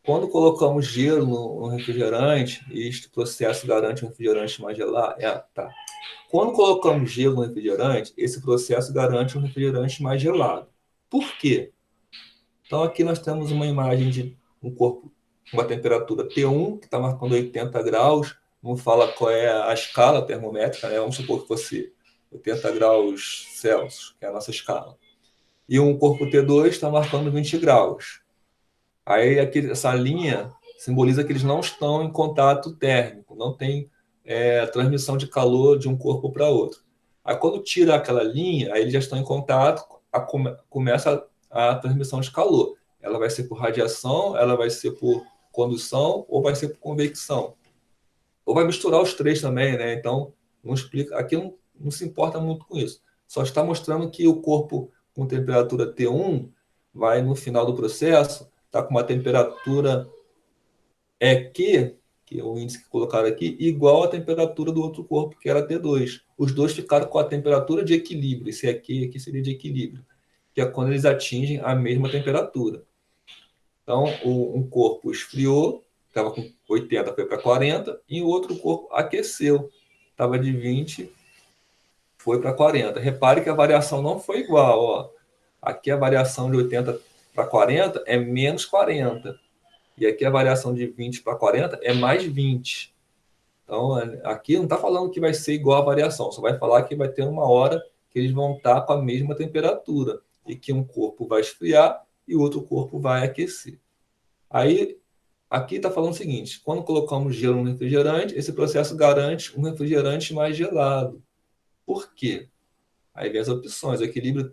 Quando colocamos gelo no refrigerante, este processo garante um refrigerante mais gelado. Tá. Quando colocamos gelo no refrigerante, esse processo garante um refrigerante mais gelado. Por quê? Então aqui nós temos uma imagem de um corpo com uma temperatura T1, que está marcando 80 graus. Não fala qual é a escala termométrica, né? Vamos supor que fosse 80 graus Celsius, que é a nossa escala. E um corpo T2 está marcando 20 graus. Aí essa linha simboliza que eles não estão em contato térmico, não tem transmissão de calor de um corpo para outro. Aí quando tira aquela linha, aí eles já estão em contato, começa a transmissão de calor. Ela vai ser por radiação, ela vai ser por condução ou vai ser por convecção. Ou vai misturar os três também, né? Então, não explica, aqui não se importa muito com isso. Só está mostrando que o corpo com temperatura T1 vai, no final do processo, está com uma temperatura EQ, que é o índice que colocaram aqui, igual à temperatura do outro corpo, que era T2. Os dois ficaram com a temperatura de equilíbrio. Esse aqui seria de equilíbrio, que é quando eles atingem a mesma temperatura. Então, um corpo esfriou, estava com 80, foi para 40, e o outro corpo aqueceu, estava de 20, foi para 40. Repare que a variação não foi igual. Ó. Aqui a variação de 80 para 40 é menos 40. E aqui a variação de 20 para 40 é mais 20. Então, aqui não está falando que vai ser igual a variação, só vai falar que vai ter uma hora que eles vão estar com a mesma temperatura e que um corpo vai esfriar e o outro corpo vai aquecer. Aí, aqui está falando o seguinte, quando colocamos gelo no refrigerante, esse processo garante um refrigerante mais gelado. Por quê? Aí vem as opções. O equilíbrio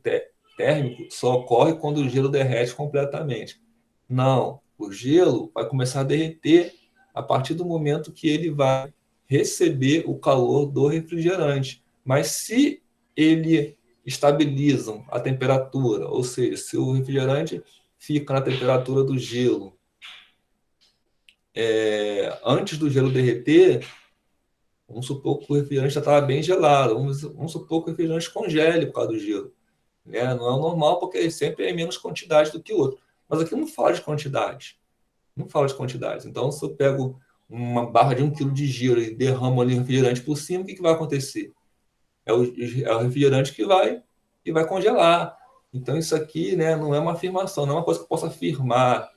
térmico só ocorre quando o gelo derrete completamente. Não, o gelo vai começar a derreter a partir do momento que ele vai receber o calor do refrigerante. Mas se ele estabiliza a temperatura, ou seja, se o refrigerante fica na temperatura do gelo antes do gelo derreter, vamos supor que o refrigerante já estava bem gelado, vamos supor que o refrigerante congele por causa do gelo. Né? Não é o normal, porque sempre é menos quantidade do que o outro. Mas aqui não fala de quantidade. Não fala de quantidades. Então, se eu pego uma barra de 1 kg de gelo e derramo ali refrigerante por cima, o que vai acontecer? É o refrigerante que vai congelar. Então, isso aqui, né, não é uma afirmação, não é uma coisa que eu possa afirmar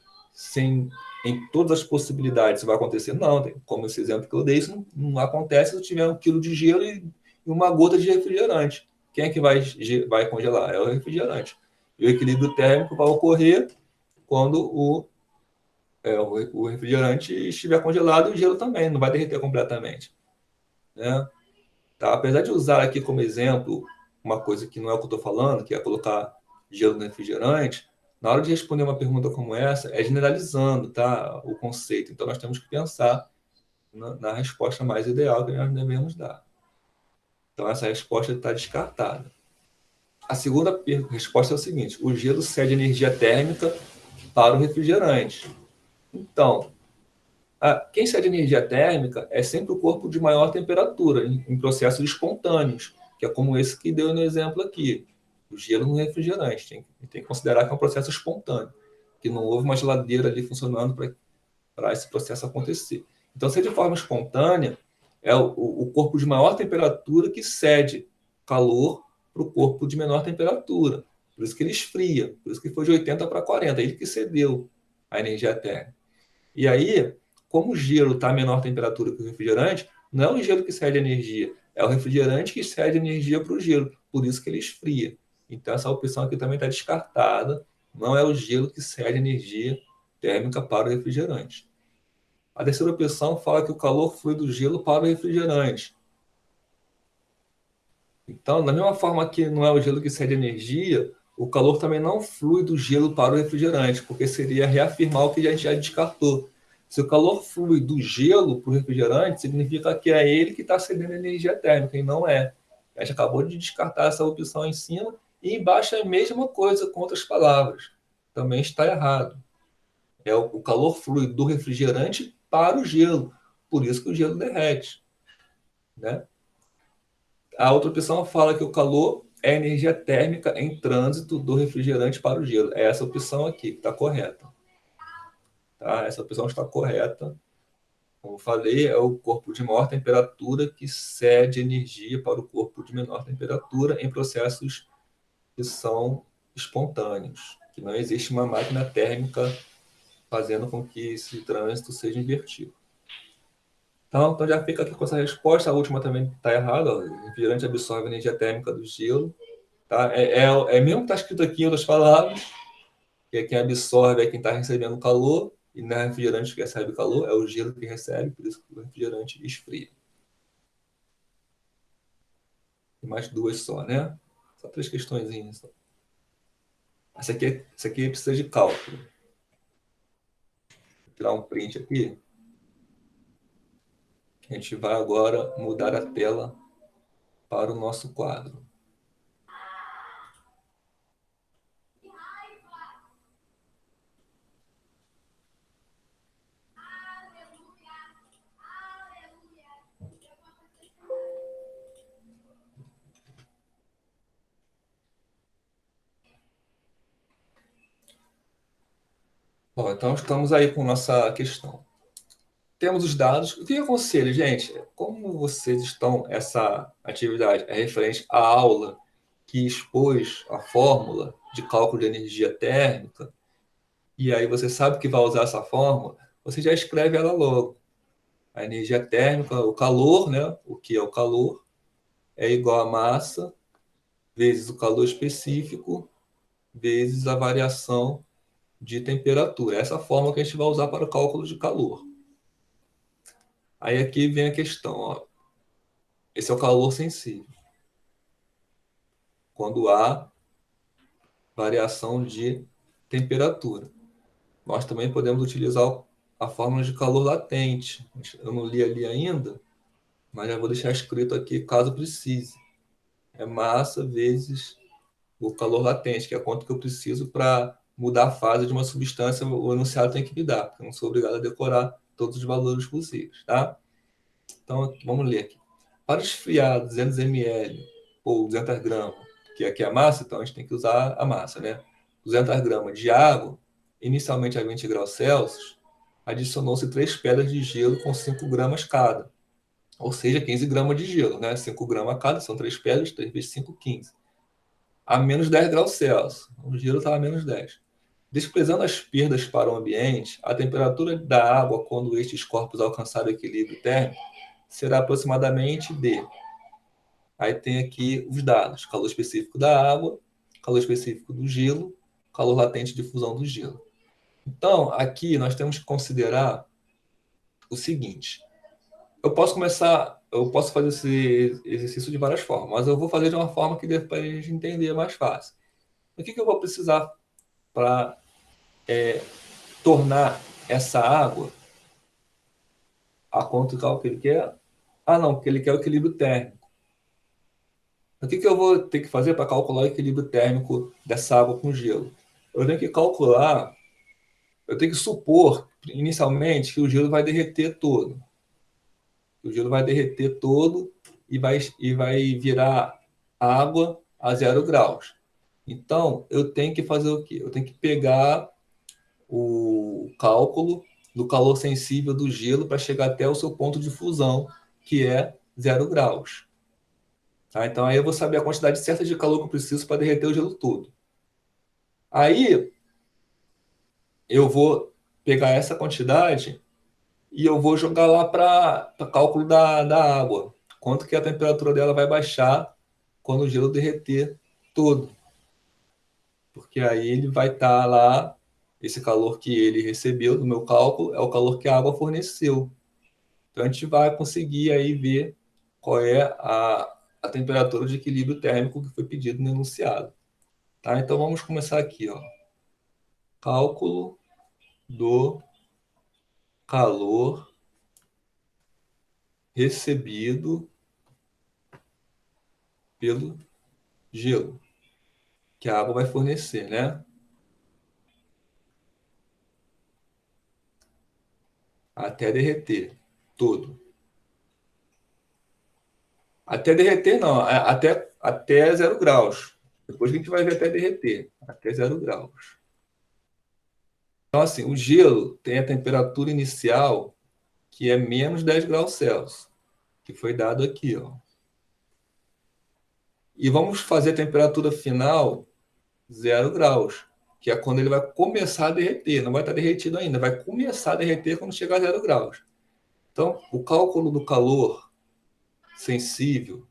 em todas as possibilidades se vai acontecer. Não, como esse exemplo que eu dei, isso não acontece se eu tiver 1 kg de gelo e uma gota de refrigerante. Quem é que vai congelar? É o refrigerante. E o equilíbrio térmico vai ocorrer quando o refrigerante estiver congelado e o gelo também, não vai derreter completamente. Né? Tá? Apesar de usar aqui como exemplo uma coisa que não é o que eu estou falando, que é colocar gelo no refrigerante, na hora de responder uma pergunta como essa, é generalizando, tá? O conceito. Então, nós temos que pensar na resposta mais ideal que nós devemos dar. Então, essa resposta está descartada. A segunda resposta é o seguinte: o gelo cede energia térmica para o refrigerante. Então, quem cede energia térmica é sempre o corpo de maior temperatura, em processos espontâneos, que é como esse que deu no exemplo aqui, o gelo no refrigerante. Tem que considerar que é um processo espontâneo, que não houve uma geladeira ali funcionando para esse processo acontecer. Então, se é de forma espontânea, é o corpo de maior temperatura que cede calor para o corpo de menor temperatura. Por isso que ele esfria, por isso que foi de 80 para 40, ele que cedeu a energia térmica. E aí, como o gelo está a menor temperatura que o refrigerante, não é o gelo que cede energia, é o refrigerante que cede energia para o gelo, por isso que ele esfria. Então, essa opção aqui também está descartada. Não é o gelo que cede energia térmica para o refrigerante. A terceira opção fala que o calor flui do gelo para o refrigerante. Então, da mesma forma que não é o gelo que cede energia, o calor também não flui do gelo para o refrigerante, porque seria reafirmar o que a gente já descartou. Se o calor flui do gelo para o refrigerante, significa que é ele que está cedendo energia térmica, e não é. A gente acabou de descartar essa opção em cima, e embaixo é a mesma coisa, com outras palavras. Também está errado. O calor flui do refrigerante para o gelo, por isso que o gelo derrete, né? A outra opção fala que o calor é energia térmica em trânsito do refrigerante para o gelo. É essa opção aqui que está correta. Tá? Essa opção está correta. Como eu falei, é o corpo de maior temperatura que cede energia para o corpo de menor temperatura em processos que são espontâneos, que não existe uma máquina térmica fazendo com que esse trânsito seja invertido. Então já fica aqui com essa resposta. A última também está errada. O refrigerante absorve energia térmica do gelo. Tá? É mesmo que está escrito aqui em outras palavras, que é quem absorve é quem está recebendo calor, e não é refrigerante que recebe calor, é o gelo que recebe, por isso que o refrigerante esfria. Tem mais duas só, né? Só três questõezinhas. Essa aqui precisa de cálculo. Vou tirar um print aqui. A gente vai agora mudar a tela para o nosso quadro. Bom, então estamos aí com nossa questão. Temos os dados. O que eu aconselho, gente? Como vocês estão, essa atividade é referente à aula que expôs a fórmula de cálculo de energia térmica, e aí você sabe que vai usar essa fórmula, você já escreve ela logo. A energia térmica, o calor, né? O que é o calor, é igual a massa vezes o calor específico vezes a variação de temperatura. Essa é a fórmula que a gente vai usar para o cálculo de calor. Aí aqui vem a questão, ó. Esse é o calor sensível. Quando há variação de temperatura. Nós também podemos utilizar a fórmula de calor latente. Eu não li ali ainda, mas já vou deixar escrito aqui caso precise. É massa vezes o calor latente, que é quanto que eu preciso para mudar a fase de uma substância, o enunciado tem que me dar, porque eu não sou obrigado a decorar todos os valores possíveis, tá? Então, vamos ler aqui. Para esfriar 200 ml ou 200 gramas, que aqui é a massa, então a gente tem que usar a massa, né? 200 gramas de água, inicialmente a 20 graus Celsius, adicionou-se 3 pedras de gelo com 5 gramas cada. Ou seja, 15 gramas de gelo, né? 5 gramas cada, são 3 pedras, 3 vezes 5, 15. A menos 10 graus Celsius. O gelo está a menos 10. Desprezando as perdas para o ambiente, a temperatura da água quando estes corpos alcançarem o equilíbrio térmico será aproximadamente de. Aí tem aqui os dados: calor específico da água, calor específico do gelo, calor latente de fusão do gelo. Então, aqui nós temos que considerar o seguinte: eu posso fazer esse exercício de várias formas, mas eu vou fazer de uma forma que dê para a gente entender mais fácil. O que eu vou precisar para tornar essa água a quanto cal que ele quer? Ah, não, porque ele quer o equilíbrio térmico. O que eu vou ter que fazer para calcular o equilíbrio térmico dessa água com gelo? Eu tenho que calcular, eu tenho que supor, inicialmente, que o gelo vai derreter todo. O gelo vai derreter todo e vai virar água a 0 graus. Então, eu tenho que fazer o quê? Eu tenho que pegar o cálculo do calor sensível do gelo para chegar até o seu ponto de fusão, que é 0 graus. Tá? Então, aí eu vou saber a quantidade certa de calor que eu preciso para derreter o gelo todo. Aí, eu vou pegar essa quantidade e eu vou jogar lá para cálculo da água. Quanto que a temperatura dela vai baixar quando o gelo derreter todo. porque aí ele vai estar lá, esse calor que ele recebeu do meu cálculo é o calor que a água forneceu. Então a gente vai conseguir aí ver qual é a temperatura de equilíbrio térmico que foi pedido no enunciado. Tá? Então vamos começar aqui, ó. Cálculo do calor recebido pelo gelo, que a água vai fornecer, né? Até derreter todo. Até derreter, não, até 0 graus. Depois que a gente vai ver até derreter, até 0 graus. Então, assim, o gelo tem a temperatura inicial que é menos 10 graus Celsius, que foi dado aqui, ó. E vamos fazer a temperatura final 0 graus, que é quando ele vai começar a derreter. Não vai estar derretido ainda, vai começar a derreter quando chegar a 0 graus. Então, o cálculo do calor sensível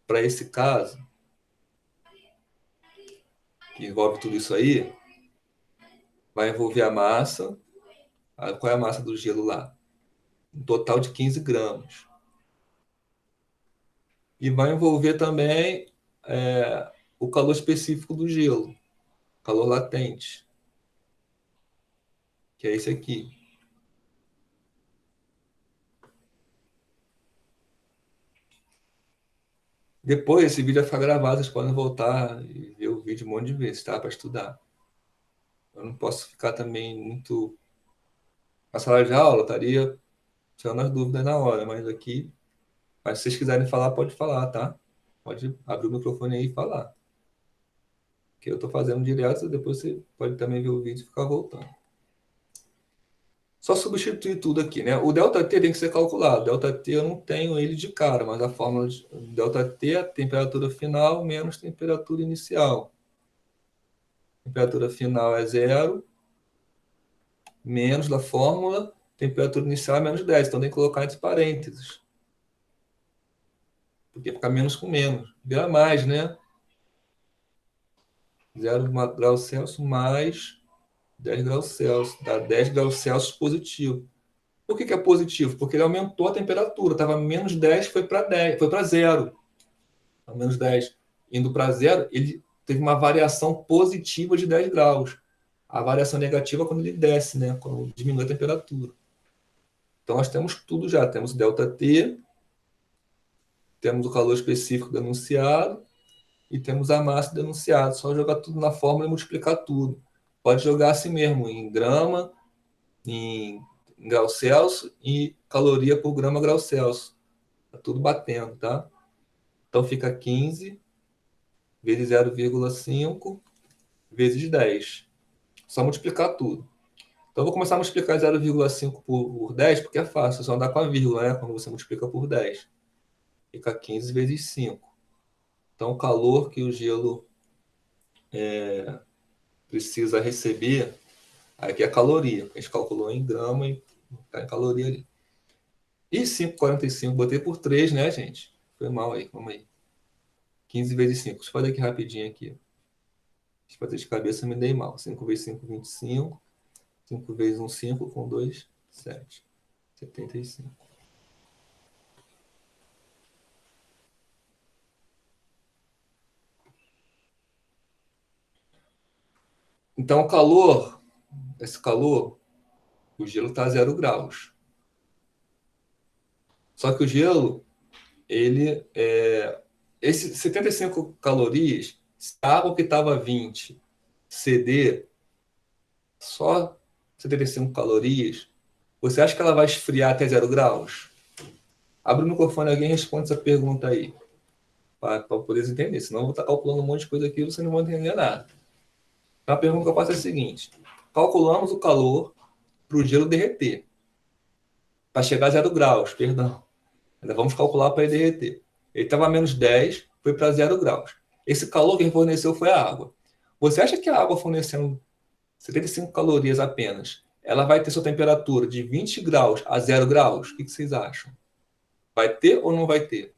para esse caso, que envolve tudo isso aí, vai envolver a massa. Qual é a massa do gelo lá? Um total de 15 gramas. E vai envolver também o calor específico do gelo, calor latente, que é esse aqui. Depois, esse vídeo vai ficar gravado, vocês podem voltar e ver o vídeo um monte de vezes, tá? Para estudar. Eu não posso ficar também muito. Na sala de aula, estaria tirando as dúvidas na hora, mas se vocês quiserem falar, pode falar, tá? Pode abrir o microfone aí e falar. Que eu estou fazendo direto, depois você pode também ver o vídeo e ficar voltando. Só substituir tudo aqui, né? O ΔT tem que ser calculado. ΔT eu não tenho ele de cara, mas a fórmula de ΔT é a temperatura final menos temperatura inicial. Temperatura final é 0, menos da fórmula, temperatura inicial é menos 10. Então tem que colocar entre parênteses. Porque fica menos com menos. Vira mais, né? 0 graus Celsius mais 10 graus Celsius. Dá 10 graus Celsius positivo. Por que é positivo? Porque ele aumentou a temperatura. Estava menos 10, foi para 10, foi para 0. Menos 10 indo para 0, ele teve uma variação positiva de 10 graus. A variação negativa é quando ele desce, né? Quando diminui a temperatura. Então nós temos tudo já. Temos ΔT, temos o calor específico denunciado e temos a massa denunciada. Só jogar tudo na fórmula e multiplicar tudo. Pode jogar assim mesmo, em grama, em grau Celsius e caloria por grama grau Celsius. Tá tudo batendo, tá? Então fica 15 vezes 0,5 vezes 10. Só multiplicar tudo. Então, eu vou começar a multiplicar 0,5 por 10, porque é fácil, é só andar com a vírgula, né? Quando você multiplica por 10. Fica 15 vezes 5. Então, o calor que o gelo precisa receber, aqui é a caloria, que a gente calculou em grama e está em caloria ali. E 5,45, botei por 3, né, gente? Foi mal aí, vamos aí. 15 vezes 5. Deixa eu fazer aqui rapidinho aqui. Deixa eu fazer de cabeça, me dei mal. 5 vezes 5, 25. 5 vezes 1, 5, com 2, 7. 75. Então, o calor, esse calor, o gelo está a 0 graus. Só que o gelo, esse 75 calorias, se a água que estava 20 ceder só 75 calorias, você acha que ela vai esfriar até 0 graus? Abre o microfone, alguém responde essa pergunta aí, para poder entender. Senão eu vou estar calculando um monte de coisa aqui e você não vai entender nada. Então, a pergunta que eu faço é a seguinte: calculamos o calor para o gelo derreter, para chegar a 0 graus, perdão. Ainda vamos calcular para ele derreter. Ele estava a menos 10, foi para 0 graus. Esse calor que forneceu foi a água. Você acha que a água fornecendo 75 calorias apenas, ela vai ter sua temperatura de 20 graus a 0 graus? O que vocês acham? Vai ter ou não vai ter?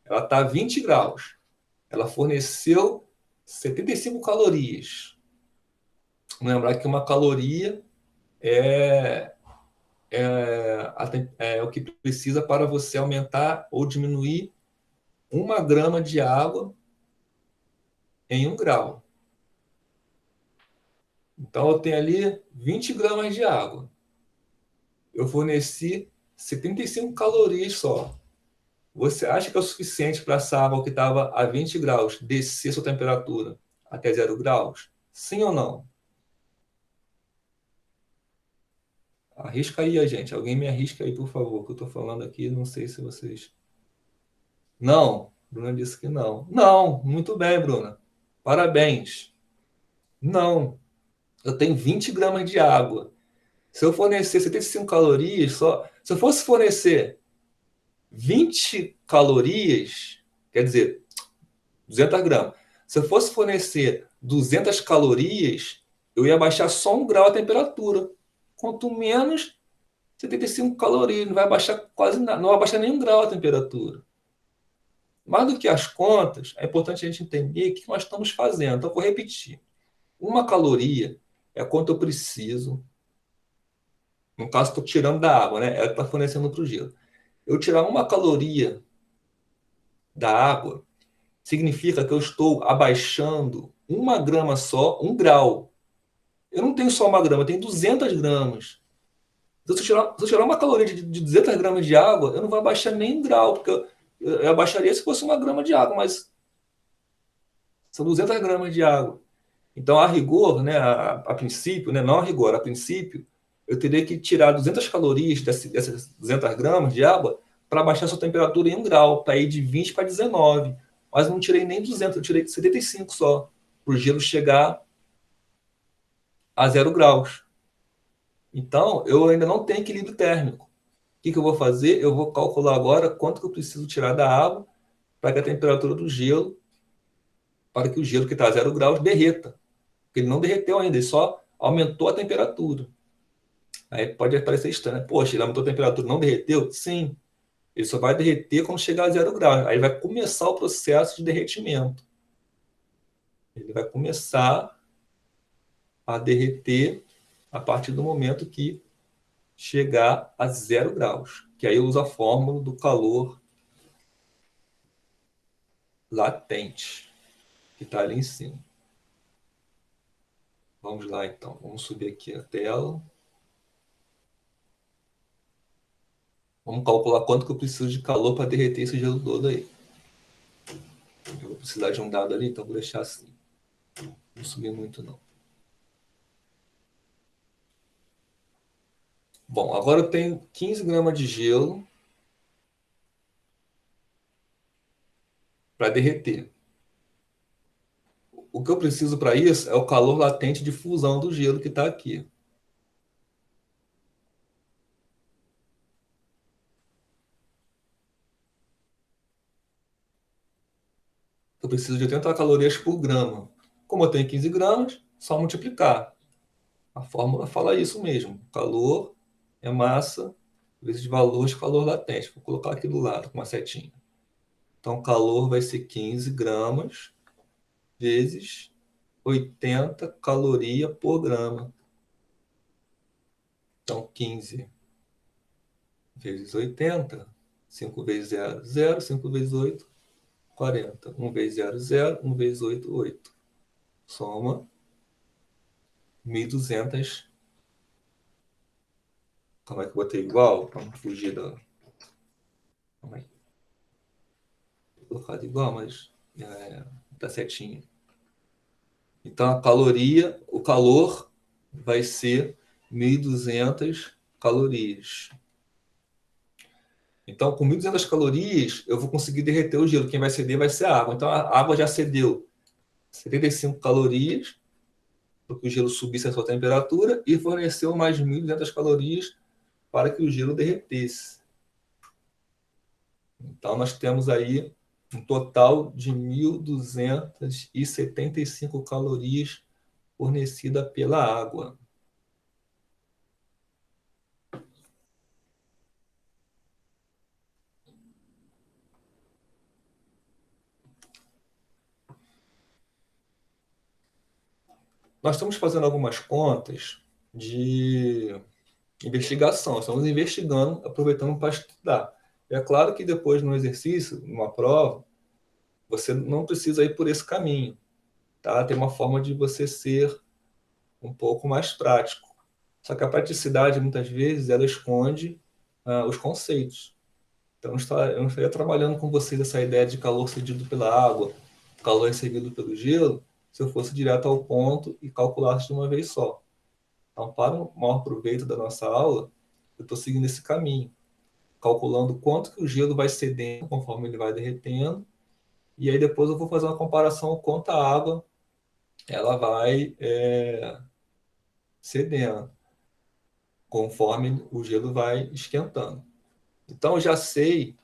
Ela está a 20 graus. Ela forneceu 75 calorias. Lembrar que uma caloria é, é o que precisa para você aumentar ou diminuir 1 grama de água em 1 grau. Então, eu tenho ali 20 gramas de água. Eu forneci 75 calorias só. Você acha que é o suficiente para essa água que estava a 20 graus descer sua temperatura até 0 graus? Sim ou não? Arrisca aí, gente. Alguém me arrisca aí, por favor, que eu estou falando aqui. Não sei se vocês. Não, Bruna disse que não. Não, muito bem, Bruna. Parabéns. Não, eu tenho 20 gramas de água. Se eu fornecer 75 calorias, só. Se eu fosse fornecer 20 calorias, quer dizer, 200 gramas. Se eu fosse fornecer 200 calorias, eu ia baixar só 1 grau a temperatura. Quanto menos 75 calorias, não vai baixar quase nada, não vai baixar nem 1 grau a temperatura. Mais do que as contas, é importante a gente entender o que nós estamos fazendo. Então, vou repetir. 1 caloria é quanto eu preciso. No caso, estou tirando da água, né? Ela está fornecendo para o gelo. Eu tirar 1 caloria da água significa que eu estou abaixando 1 grama só, 1 grau. Eu não tenho só 1 grama, eu tenho 200 gramas. Se eu tirar 1 caloria de 200 gramas de água, eu não vou abaixar nem 1 grau, porque eu abaixaria se fosse 1 grama de água, mas são 200 gramas de água. Então, a rigor, né, a princípio, né, não a rigor, a princípio, eu teria que tirar 200 calorias dessas 200 gramas de água para baixar sua temperatura em 1 grau, para ir de 20 para 19. Mas eu não tirei nem 200, eu tirei 75 só, para o gelo chegar a 0 graus. Então, eu ainda não tenho equilíbrio térmico. O que eu vou fazer? Eu vou calcular agora quanto que eu preciso tirar da água para que a temperatura do gelo, para que o gelo que está a 0 graus derreta. Porque ele não derreteu ainda, ele só aumentou a temperatura. Aí pode parecer estranho, né? Poxa, ele aumentou a temperatura, não derreteu? Sim, ele só vai derreter quando chegar a 0 graus. Aí vai começar o processo de derretimento. Ele vai começar a derreter a partir do momento que chegar a 0 graus. Que aí usa a fórmula do calor latente, que está ali em cima. Vamos lá, então. Vamos subir aqui a tela. Vamos calcular quanto que eu preciso de calor para derreter esse gelo todo aí. Eu vou precisar de um dado ali, então vou deixar assim. Não subir muito, não. Bom, agora eu tenho 15 gramas de gelo para derreter. O que eu preciso para isso é o calor latente de fusão do gelo que está aqui. Eu preciso de 80 calorias por grama. Como eu tenho 15 gramas, só multiplicar. A fórmula fala isso mesmo. Calor é massa vezes valor de calor latente. Vou colocar aqui do lado com uma setinha. Então, calor vai ser 15 gramas vezes 80 calorias por grama. Então, 15 vezes 80, 5 vezes 0, 0, 5 vezes 8, 40. 1 vezes 0, 0, 1 vezes 8, 8. Soma 1.200. Como é que eu botei igual? Para não fugir da. Calma aí. Vou colocar igual, mas tá certinho. Então, a caloria, o calor vai ser 1.200 calorias. Então, com 1.200 calorias, eu vou conseguir derreter o gelo. Quem vai ceder vai ser a água. Então, a água já cedeu 75 calorias para que o gelo subisse a sua temperatura e forneceu mais 1.200 calorias para que o gelo derretesse. Então, nós temos aí um total de 1.275 calorias fornecida pela água. Nós estamos fazendo algumas contas de investigação, estamos investigando, aproveitando para estudar. É claro que depois, no exercício, numa prova, você não precisa ir por esse caminho, tá? Tem uma forma de você ser um pouco mais prático. Só que a praticidade, muitas vezes, ela esconde os conceitos. Então, eu não estaria trabalhando com vocês essa ideia de calor cedido pela água, calor recebido pelo gelo, se eu fosse direto ao ponto e calculasse de uma vez só. Então, para o maior proveito da nossa aula, eu estou seguindo esse caminho, calculando quanto que o gelo vai cedendo conforme ele vai derretendo, e aí depois eu vou fazer uma comparação com quanto a água ela vai cedendo, conforme o gelo vai esquentando. Então, eu já sei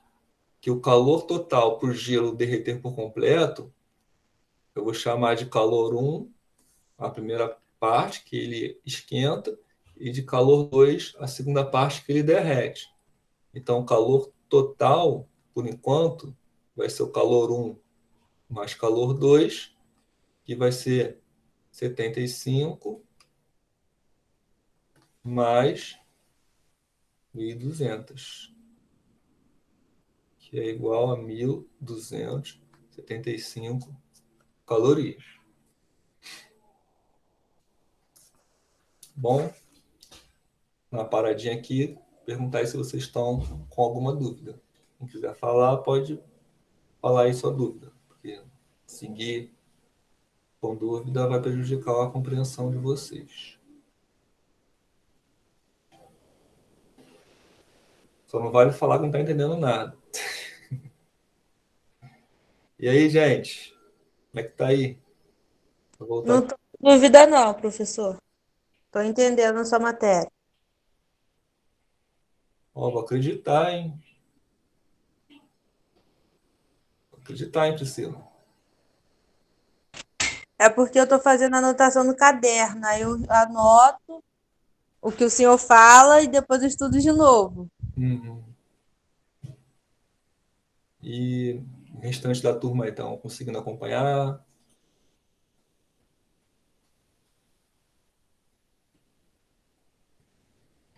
que o calor total para o gelo derreter por completo, eu vou chamar de calor 1, a primeira parte que ele esquenta, e de calor 2, a segunda parte que ele derrete. Então, o calor total, por enquanto, vai ser o calor 1 mais calor 2, que vai ser 75 mais 1.200, que é igual a 1.275 calorias. Bom, na paradinha aqui, perguntar aí se vocês estão com alguma dúvida. Quem quiser falar, pode falar aí sua dúvida, porque seguir com dúvida vai prejudicar a compreensão de vocês. Só não vale falar que não está entendendo nada. E aí, gente? Como é que tá aí? Vou voltar Não aqui. tô com dúvida não, professor. Tô entendendo a sua matéria. Ó, vou acreditar, hein? Vou acreditar, hein, Priscila? É porque eu tô fazendo anotação no caderno, aí eu anoto o que o senhor fala e depois eu estudo de novo. Uhum. E o restante da turma aí estão conseguindo acompanhar?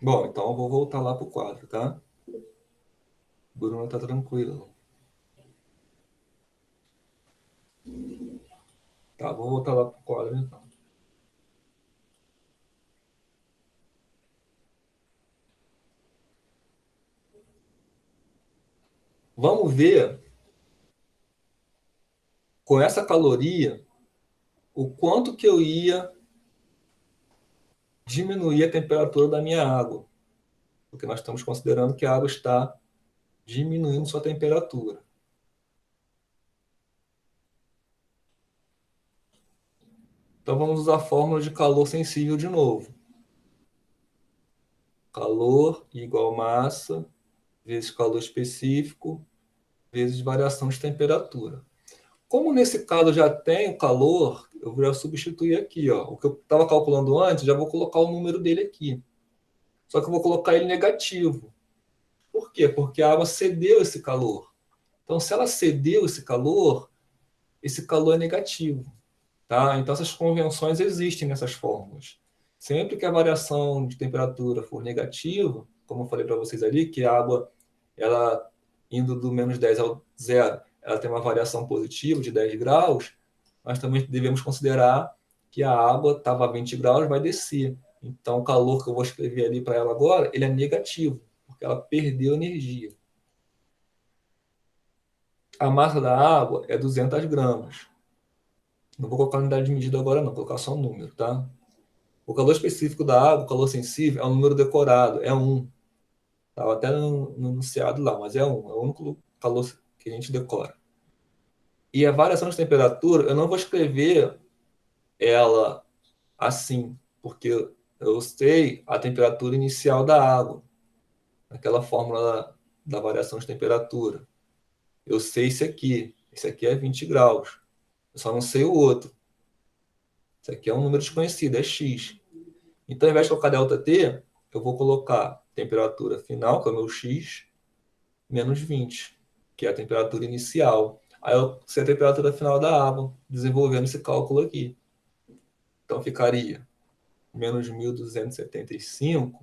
Bom, então eu vou voltar lá pro quadro, tá? Bruno tá tranquilo. Tá, vou voltar lá pro quadro então. Vamos ver com essa caloria o quanto que eu ia diminuir a temperatura da minha água. Porque nós estamos considerando que a água está diminuindo sua temperatura. Então vamos usar a fórmula de calor sensível de novo. Calor igual massa vezes calor específico vezes variação de temperatura. Como nesse caso já tem o calor, eu vou substituir aqui, ó. O que eu estava calculando antes, já vou colocar o número dele aqui. Só que eu vou colocar ele negativo. Por quê? Porque a água cedeu esse calor. Então, se ela cedeu esse calor é negativo. Tá? Então, essas convenções existem nessas fórmulas. Sempre que a variação de temperatura for negativa, como eu falei para vocês ali, que a água, ela indo do -10 ao zero, ela tem uma variação positiva de 10 graus, nós também devemos considerar que a água estava a 20 graus, vai descer. Então, o calor que eu vou escrever ali para ela agora, ele é negativo, porque ela perdeu energia. A massa da água é 200 gramas. Não vou colocar unidade de medida agora, não, vou colocar só um número, tá? O calor específico da água, o calor sensível, é um número decorado, é 1. Estava até no enunciado lá, mas é 1. É o único calor que a gente decora. E a variação de temperatura, eu não vou escrever ela assim, porque eu sei a temperatura inicial da água, aquela fórmula da variação de temperatura. Eu sei esse aqui é 20 graus. Eu só não sei o outro. Esse aqui é um número desconhecido, é x. Então, ao invés de colocar ΔT, eu vou colocar temperatura final, que é o meu x, menos 20, que é a temperatura inicial. Aí eu sei a temperatura final da água, desenvolvendo esse cálculo aqui. Então, ficaria menos 1.275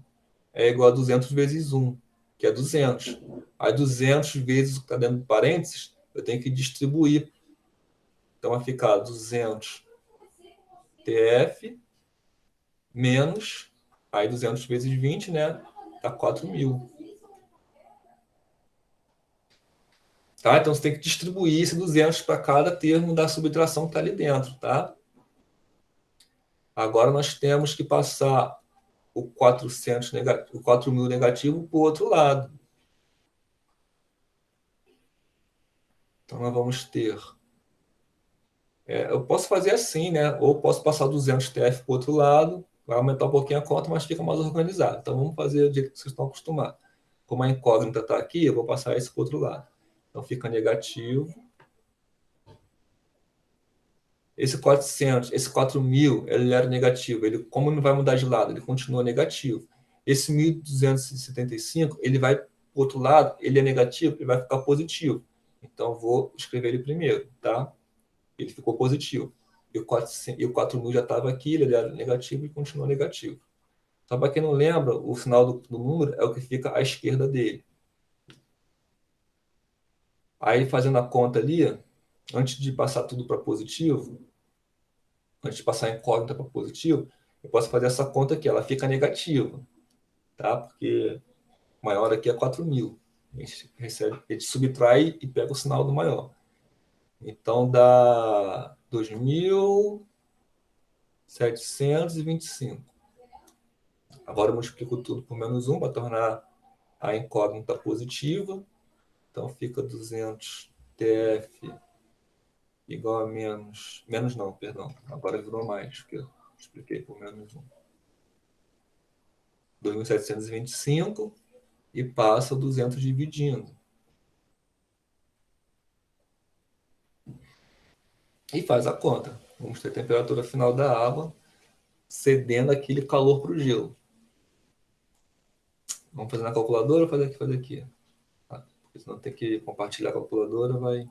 é igual a 200 vezes 1, que é 200. Aí 200 vezes o que está dentro do parênteses, eu tenho que distribuir. Então, vai ficar 200 TF menos, aí 200 vezes 20, né? Dá 4.000. Tá? Então, você tem que distribuir esse 200 para cada termo da subtração que está ali dentro, tá? Agora, nós temos que passar o 400 negativo, o 4.000 negativo para o outro lado. Então, nós vamos ter... eu posso fazer assim, né? Ou posso passar 200 TF para o outro lado, vai aumentar um pouquinho a conta, mas fica mais organizado. Então, vamos fazer do jeito que vocês estão acostumados. Como a incógnita está aqui, eu vou passar isso para o outro lado. Então, fica negativo. Esse 400, esse 4.000, ele era negativo. Ele, como não vai mudar de lado, ele continua negativo. Esse 1.275, ele vai para o outro lado, ele é negativo, ele vai ficar positivo. Então, vou escrever ele primeiro, tá? Ele ficou positivo. E o 4.000 já estava aqui, ele era negativo e continua negativo. Só para quem não lembra, o sinal do número é o que fica à esquerda dele. Aí, fazendo a conta ali, antes de passar tudo para positivo, antes de passar a incógnita para positivo, eu posso fazer essa conta aqui, ela fica negativa, tá? Porque o maior aqui é 4.000. A gente subtrai e pega o sinal do maior. Então, dá 2.725. Agora eu multiplico tudo por menos 1 para tornar a incógnita positiva. Então, fica 200 TF igual a menos... Menos não, perdão. Agora virou mais, porque eu expliquei por menos 1. 2.725 e passa 200 dividindo. E faz a conta. Vamos ter a temperatura final da água cedendo aquele calor para o gelo. Vamos fazer na calculadora ou fazer aqui? Porque senão tem que compartilhar a calculadora, vai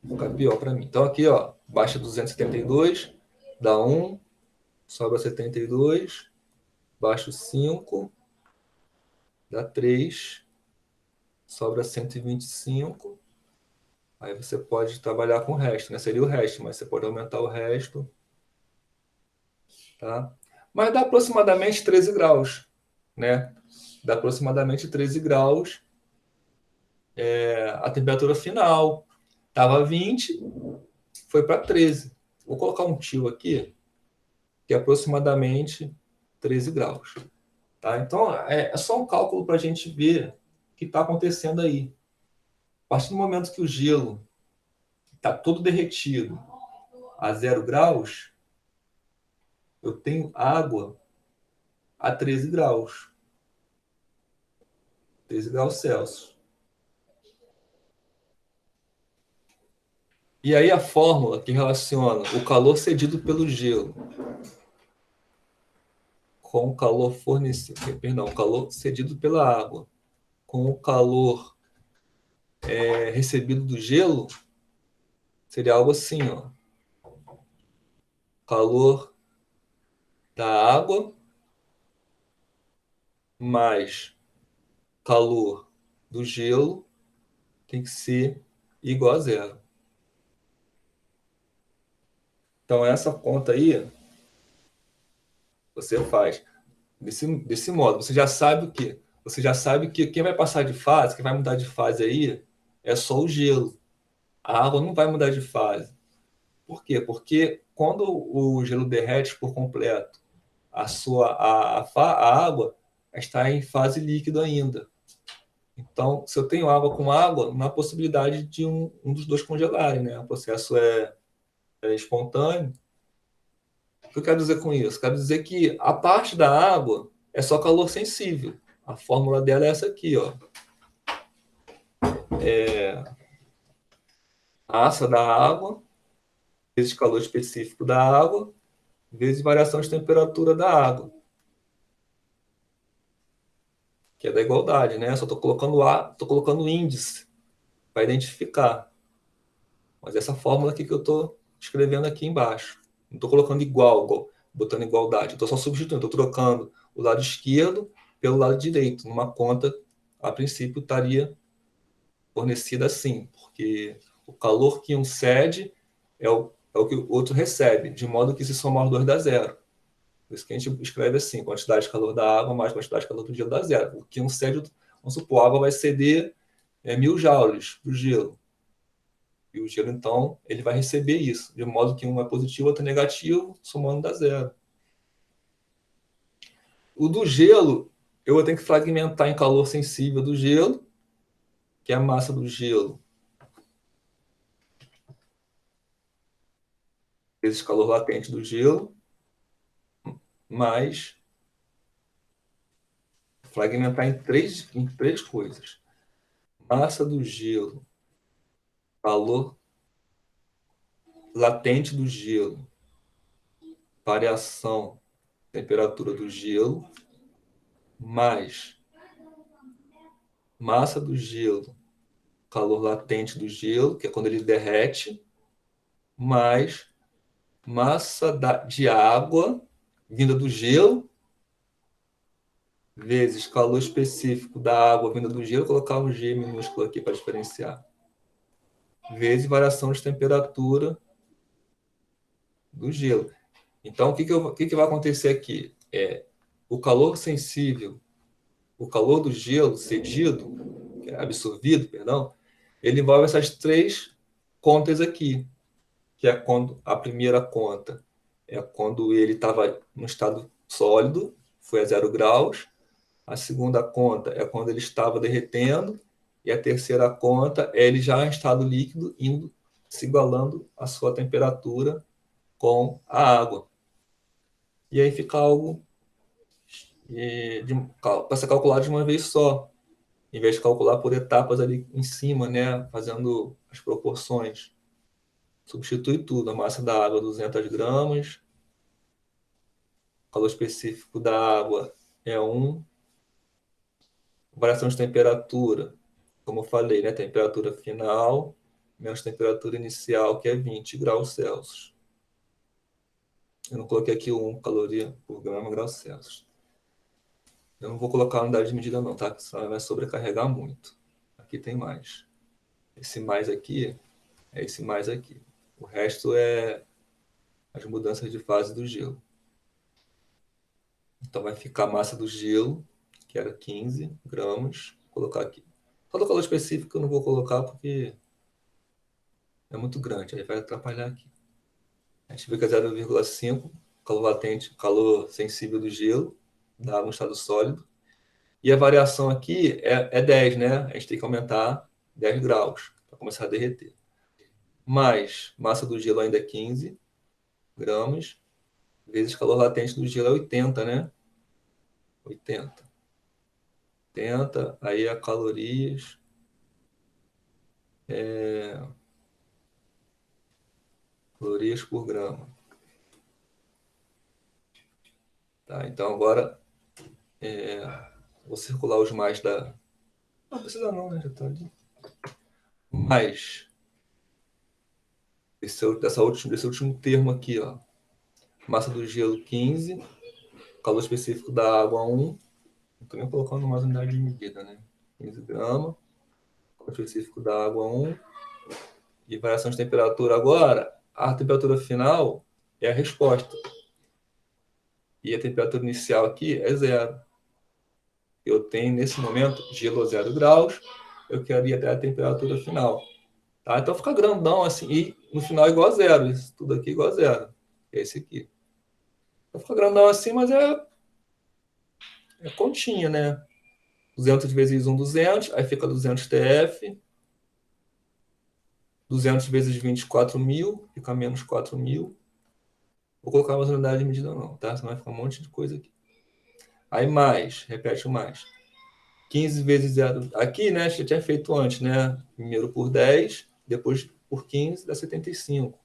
ficar pior para mim. Então aqui, ó, baixa 272, dá 1, sobra 72, baixo 5, dá 3, sobra 125. Aí você pode trabalhar com o resto, né? Seria o resto, mas você pode aumentar o resto. Tá? Mas dá aproximadamente 13 graus, né? Dá aproximadamente 13 graus a temperatura final. Estava 20, foi para 13. Vou colocar um tio aqui, que é aproximadamente 13 graus. Tá? Então, é só um cálculo para a gente ver o que está acontecendo aí. A partir do momento que o gelo está todo derretido a 0 graus, eu tenho água a 13 graus. 13 graus Celsius. E aí a fórmula que relaciona o calor cedido pelo gelo com o calor fornecido, perdão, o calor cedido pela água com o calor recebido do gelo seria algo assim, ó. Calor da água mais calor do gelo tem que ser igual a zero. Então essa conta aí você faz desse modo. Você já sabe o quê? Você já sabe que quem vai passar de fase, quem vai mudar de fase aí, é só o gelo. A água não vai mudar de fase. Por quê? Porque quando o gelo derrete por completo, a água está em fase líquida ainda. Então, se eu tenho água com água, não há possibilidade de um dos dois congelarem, né? O processo é espontâneo. O que eu quero dizer com isso? Quero dizer que a parte da água é só calor sensível. A fórmula dela é essa aqui, ó. A massa da água vezes calor específico da água vezes variação de temperatura da água, que é da igualdade, né? Só estou colocando índice para identificar. Mas essa fórmula aqui que eu estou escrevendo aqui embaixo, Não estou colocando igual, botando igualdade. Estou só substituindo, estou trocando o lado esquerdo pelo lado direito. Numa conta, a princípio, estaria fornecida assim, porque o calor que um cede é o que o outro recebe, de modo que se somar os dois dá zero. Por isso que a gente escreve assim, quantidade de calor da água mais quantidade de calor do gelo dá zero. O que um cede, vamos supor, a água vai ceder 1.000 joules do gelo. E o gelo, então, ele vai receber isso, de modo que um é positivo, outro é negativo, somando dá zero. O do gelo, eu vou ter que fragmentar em calor sensível do gelo, que é a massa do gelo, vezes calor latente do gelo, mais fragmentar em três coisas. Massa do gelo, calor latente do gelo, variação, temperatura do gelo, mais massa do gelo, calor latente do gelo, que é quando ele derrete, mais de água vinda do gelo, vezes calor específico da água vinda do gelo, colocar um G minúsculo aqui para diferenciar, vezes variação de temperatura do gelo. Então, o que vai acontecer aqui? O calor sensível, o calor do gelo cedido, absorvido, perdão, ele envolve essas três contas aqui, que é quando a primeira conta é quando ele estava no estado sólido, foi a 0 graus. A segunda conta é quando ele estava derretendo. E a terceira conta é ele já em estado líquido, indo se igualando a sua temperatura com a água. E aí fica algo para ser calculado de uma vez só, em vez de calcular por etapas ali em cima, né, fazendo as proporções. Substitui tudo. A massa da água, 200 gramas. O calor específico da água é 1. Variação de temperatura, como eu falei, né, temperatura final menos temperatura inicial, que é 20 graus Celsius. Eu não coloquei aqui 1 caloria por grama grau Celsius. Eu não vou colocar a unidade de medida não, tá? Porque senão vai sobrecarregar muito. Aqui tem mais. Esse mais aqui é esse mais aqui. O resto é as mudanças de fase do gelo. Então vai ficar a massa do gelo, que era 15 gramas. Vou colocar aqui. Só do calor específico eu não vou colocar porque é muito grande, aí vai atrapalhar aqui. A gente vê que é 0,5 calor latente, calor sensível do gelo, da água no estado sólido. E a variação aqui é 10, né? A gente tem que aumentar 10 graus para começar a derreter. Mais massa do gelo ainda é 15 gramas, vezes calor latente do gelo é 80, né? 80. 80, aí a calorias. Calorias por grama. Tá, então agora vou circular os mais da. Não precisa não, né? Já tá ali. Mais desse último termo aqui, ó. Massa do gelo 15, calor específico da água 1. Não tô nem colocando mais unidade de medida, né? 15 gramas, calor específico da água 1. E variação de temperatura agora, a temperatura final é a resposta. E a temperatura inicial aqui é 0. Eu tenho, nesse momento, gelo a 0 graus, eu queria até a temperatura final. Tá? Então fica grandão assim, e no final é igual a 0. Isso tudo aqui é igual a 0. É esse aqui. Então fica grandão assim, mas é continha, né? 200 vezes 1, 200, aí fica 200 TF. 200 vezes 24.000, fica menos 4.000. Vou colocar mais unidade de medida não, tá? Senão vai ficar um monte de coisa aqui. Aí mais, repete o mais. 15 vezes 0. Aqui, né, a gente já tinha feito antes, né? Primeiro por 10, depois por 15, dá 75.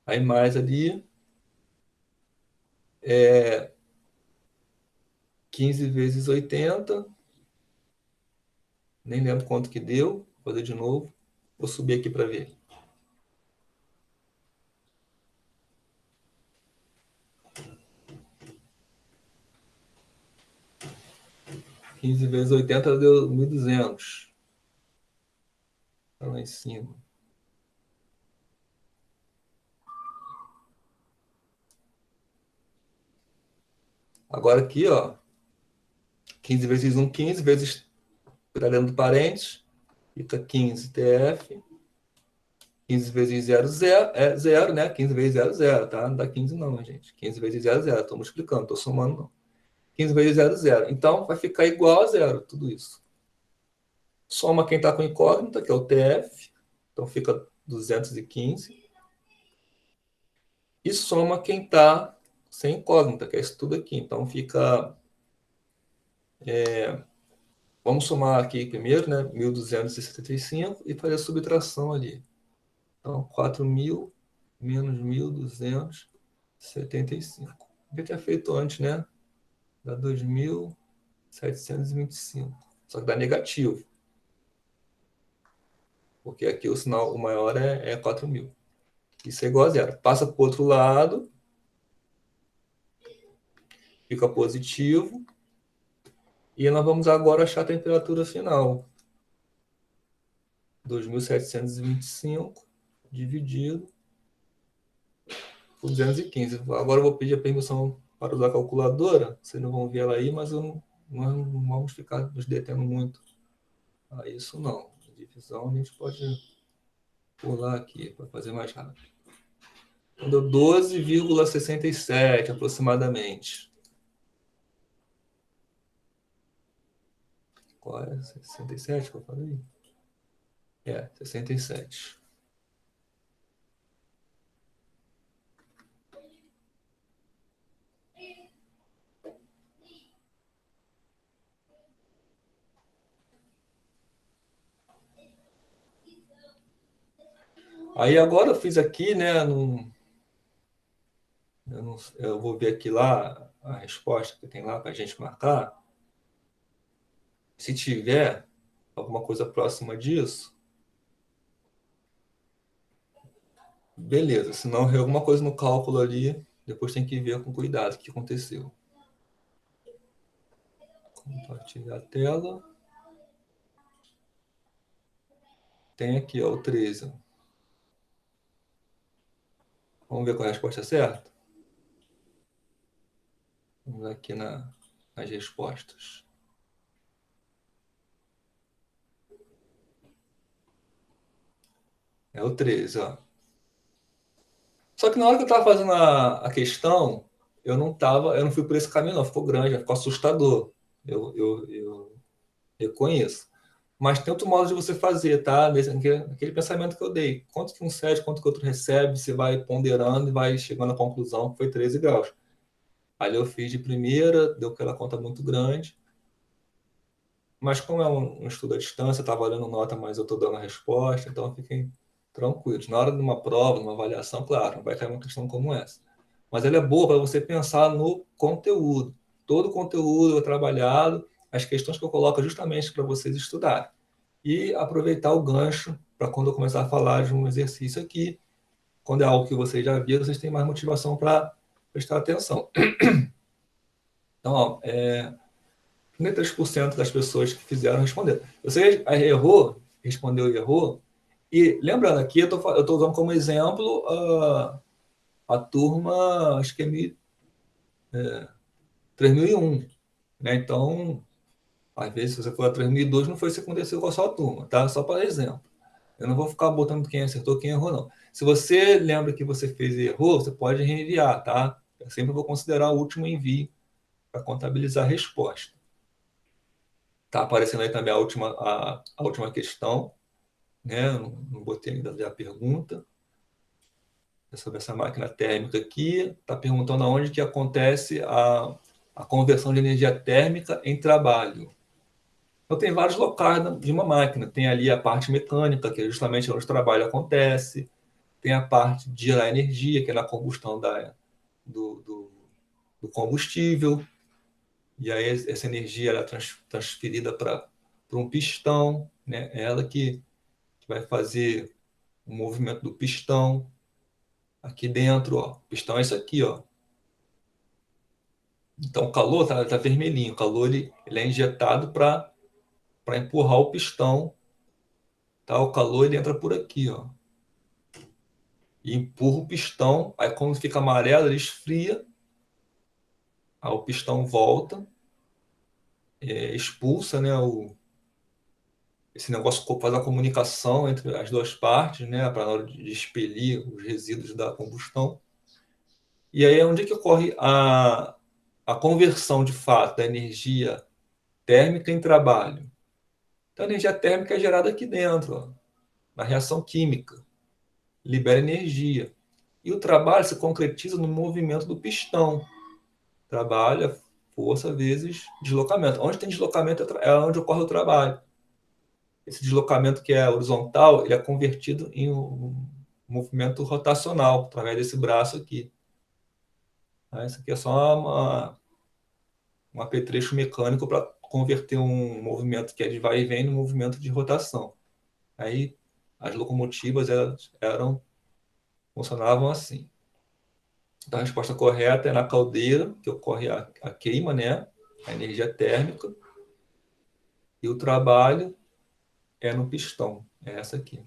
Aí mais ali, 15 vezes 80, nem lembro quanto que deu, vou fazer de novo. Vou subir aqui para ver. 15 vezes 80 deu 1.200. Tá lá em cima. Agora aqui, ó, 15 vezes 1, 15 vezes, está dentro do parênteses, fica 15 TF, 15 vezes 0, 0, é 0, né? 15 vezes 0, 0, tá? Não dá 15 não, gente. 15 vezes 0, 0, estou multiplicando, estou somando não. 15 vezes 0, 0. Então, vai ficar igual a 0, tudo isso. Soma quem está com incógnita, que é o TF, então fica 215. E soma quem está sem incógnita, que é isso tudo aqui. Então, fica... vamos somar aqui primeiro, né? 1.275 e fazer a subtração ali. Então, 4.000 menos 1.275. Eu tinha feito antes, né? Dá 2.725. Só que dá negativo. Porque aqui o sinal o maior é 4.000. Isso é igual a zero. Passa para o outro lado. Fica positivo. E nós vamos agora achar a temperatura final. 2.725 dividido por 215. Agora eu vou pedir a permissão para usar a calculadora. Vocês não vão ver ela aí, mas nós não vamos ficar nos detendo muito a isso, não. A divisão a gente pode pular aqui para fazer mais rápido. Então, deu 12,67 aproximadamente. Qual é? 67 que eu falei? 67. Aí agora eu fiz aqui, né? Eu vou ver aqui lá a resposta que tem lá para a gente marcar. Se tiver alguma coisa próxima disso, beleza. Se não, alguma coisa no cálculo ali, depois tem que ver com cuidado o que aconteceu. Compartilhar a tela. Tem aqui, ó, o 13. Vamos ver qual é a resposta certa? Vamos aqui nas respostas. É o 13, ó. Só que na hora que eu estava fazendo a questão, eu não fui por esse caminho, não. Ficou grande, ficou assustador. Eu reconheço. Mas tem outro modo de você fazer, tá? Aquele pensamento que eu dei. Quanto que um cede, quanto que o outro recebe, você vai ponderando e vai chegando à conclusão que foi 13 graus. Ali eu fiz de primeira, deu aquela conta muito grande. Mas como é um estudo à distância, está valendo nota, mas eu estou dando a resposta, então fiquem tranquilos. Na hora de uma prova, de uma avaliação, claro, não vai cair uma questão como essa. Mas ela é boa para você pensar no conteúdo. Todo o conteúdo é trabalhado, as questões que eu coloco é justamente para vocês estudarem. E aproveitar o gancho para quando eu começar a falar de um exercício aqui, quando é algo que vocês já viram, vocês têm mais motivação para prestar atenção. Então, ó, 33% das pessoas que fizeram responderam. Você errou, respondeu e errou. E lembrando aqui, eu estou usando como exemplo a turma, acho que é 3001. Né? Então, às vezes, se você for a 3002, não foi isso que aconteceu com a sua turma, tá? Só para exemplo. Eu não vou ficar botando quem acertou, quem errou, não. Se você lembra que você fez e errou, você pode reenviar, tá? Eu sempre vou considerar o último envio para contabilizar a resposta. Tá aparecendo aí também a última questão, né? Eu não botei ainda a pergunta. É sobre essa máquina térmica aqui. Está perguntando aonde que acontece a conversão de energia térmica em trabalho. Então, tem vários locais de uma máquina. Tem ali a parte mecânica, que é justamente onde o trabalho acontece. Tem a parte de gerar energia, que é na combustão do, do, do combustível. E aí essa energia ela é transferida para um pistão, né? Ela que vai fazer o movimento do pistão aqui dentro, ó. O pistão é isso aqui, ó. Então, o calor tá vermelhinho. O calor ele é injetado para empurrar o pistão. Tá? O calor ele entra por aqui, ó, e empurra o pistão. Aí, quando fica amarelo, ele esfria. Aí o pistão volta, expulsa, né, esse negócio faz a comunicação entre as duas partes, né, para na hora de expelir os resíduos da combustão. E aí é onde que ocorre a conversão de fato da energia térmica em trabalho. Então, a energia térmica é gerada aqui dentro, ó, na reação química, libera energia. E o trabalho se concretiza no movimento do pistão. Trabalho, força vezes deslocamento. Onde tem deslocamento é onde ocorre o trabalho. Esse deslocamento que é horizontal, ele é convertido em um movimento rotacional, através desse braço aqui. Isso aqui é só um apetrecho mecânico para converter um movimento que é de vai e vem no movimento de rotação. Aí as locomotivas funcionavam assim. Então a resposta correta é na caldeira, que ocorre a queima, né? A energia térmica. E o trabalho é no pistão. É essa aqui.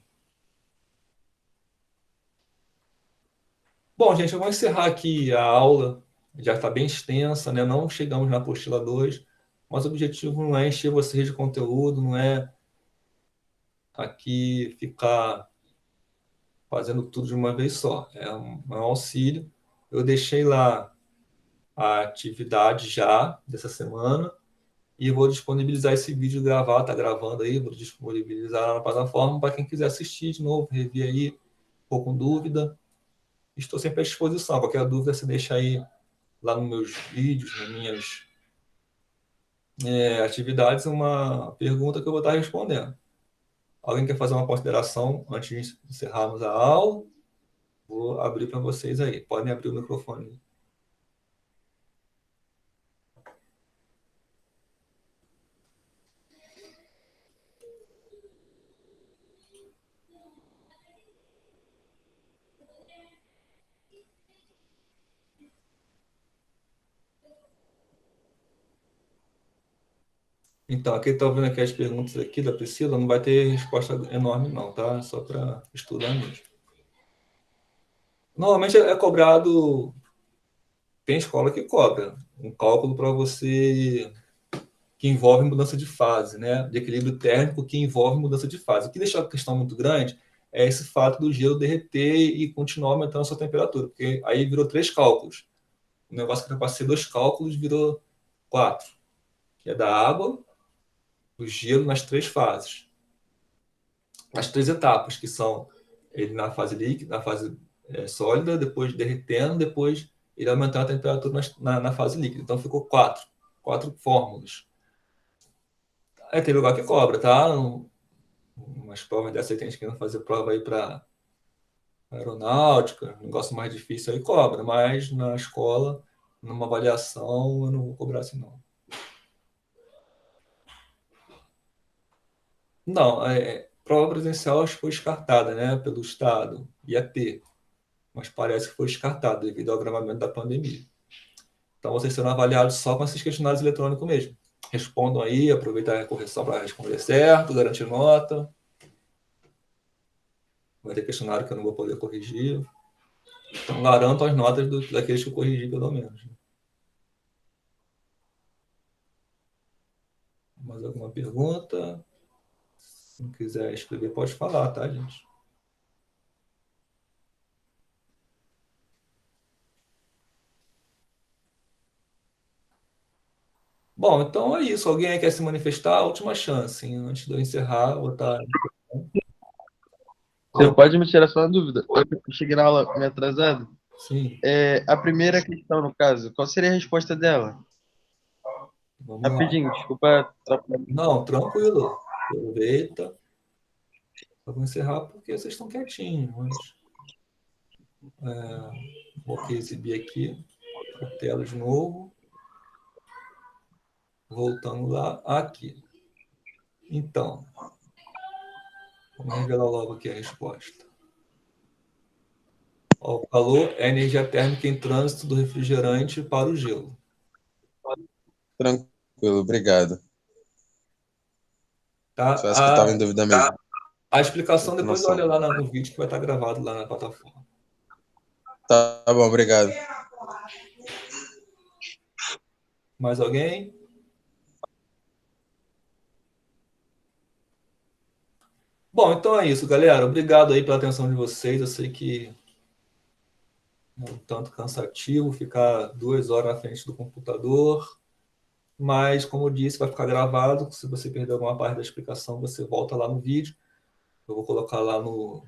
Bom, gente, eu vou encerrar aqui a aula. Já está bem extensa, né? Não chegamos na apostila 2, mas o objetivo não é encher vocês de conteúdo, não é aqui ficar fazendo tudo de uma vez só. É um auxílio. Eu deixei lá a atividade já dessa semana e vou disponibilizar esse vídeo gravado, tá gravando aí, vou disponibilizar lá na plataforma para quem quiser assistir de novo, rever aí, ficou com dúvida. Estou sempre à disposição. Qualquer dúvida, você deixa aí lá nos meus vídeos, nas minhas atividades, uma pergunta que eu vou estar respondendo. Alguém quer fazer uma consideração antes de encerrarmos a aula? Vou abrir para vocês aí. Podem abrir o microfone. Então, aqui está vendo aqui as perguntas aqui da Priscila, não vai ter resposta enorme não, tá? Só para estudar mesmo. Normalmente é cobrado, tem escola que cobra um cálculo para você que envolve mudança de fase, né? De equilíbrio térmico que envolve mudança de fase. O que deixa a questão muito grande é esse fato do gelo derreter e continuar aumentando a sua temperatura, porque aí virou 3 cálculos. O negócio que era para ser 2 cálculos virou 4, que é da água, do gelo nas 3 fases. As 3 etapas, que são ele na fase líquida, na fase sólida, depois derretendo, depois ele aumentando a temperatura na fase líquida. Então ficou 4 fórmulas. Aí tem lugar que cobra, tá? Umas provas dessas aí tem gente querendo fazer prova aí para aeronáutica, negócio mais difícil aí cobra, mas na escola, numa avaliação, eu não vou cobrar assim não. Não, prova presencial acho que foi descartada, né, pelo Estado, ia ter, mas parece que foi descartada devido ao agravamento da pandemia. Então vocês serão avaliados só com esses questionários eletrônicos mesmo. Respondam aí, aproveitem a correção para responder certo, garantir nota. Vai ter questionário que eu não vou poder corrigir. Então garanto as notas daqueles que eu corrigi, pelo menos. Mais alguma pergunta? Se não quiser escrever, pode falar, tá, gente? Bom, então é isso. Alguém aí quer se manifestar? Última chance, hein? Antes de eu encerrar, vou estar. Você pode me tirar só uma dúvida? Eu cheguei na aula meio atrasado. Sim, A primeira questão, no caso, qual seria a resposta dela? vamos lá. Rapidinho, desculpa atrapalhar. Não, tranquilo. Aproveita. Eu vou encerrar porque vocês estão quietinhos. Mas, vou exibir aqui a tela de novo. Voltando lá, aqui. Então, vamos revelar logo aqui a resposta. Ó, o calor é a energia térmica em trânsito do refrigerante para o gelo. Tranquilo, obrigado. Tá? Só essa que eu estava em dúvida mesmo. A explicação Muita depois noção. olha lá no vídeo que vai estar gravado lá na plataforma. Tá bom, obrigado. Mais alguém? Bom, então é isso, galera. Obrigado aí pela atenção de vocês. Eu sei que é um tanto cansativo ficar 2 horas na frente do computador, mas, como eu disse, vai ficar gravado. Se você perder alguma parte da explicação, você volta lá no vídeo. Eu vou colocar lá no.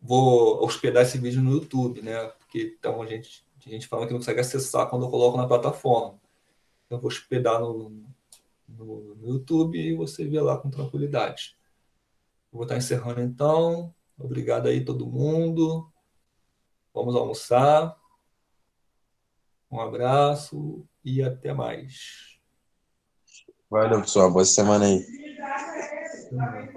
Vou hospedar esse vídeo no YouTube, né? Porque então a gente fala que não consegue acessar quando eu coloco na plataforma. Então, eu vou hospedar no YouTube e você vê lá com tranquilidade. Vou estar encerrando então. Obrigado aí todo mundo. Vamos almoçar. Um abraço e até mais. Valeu, pessoal. Boa semana aí. Até mais.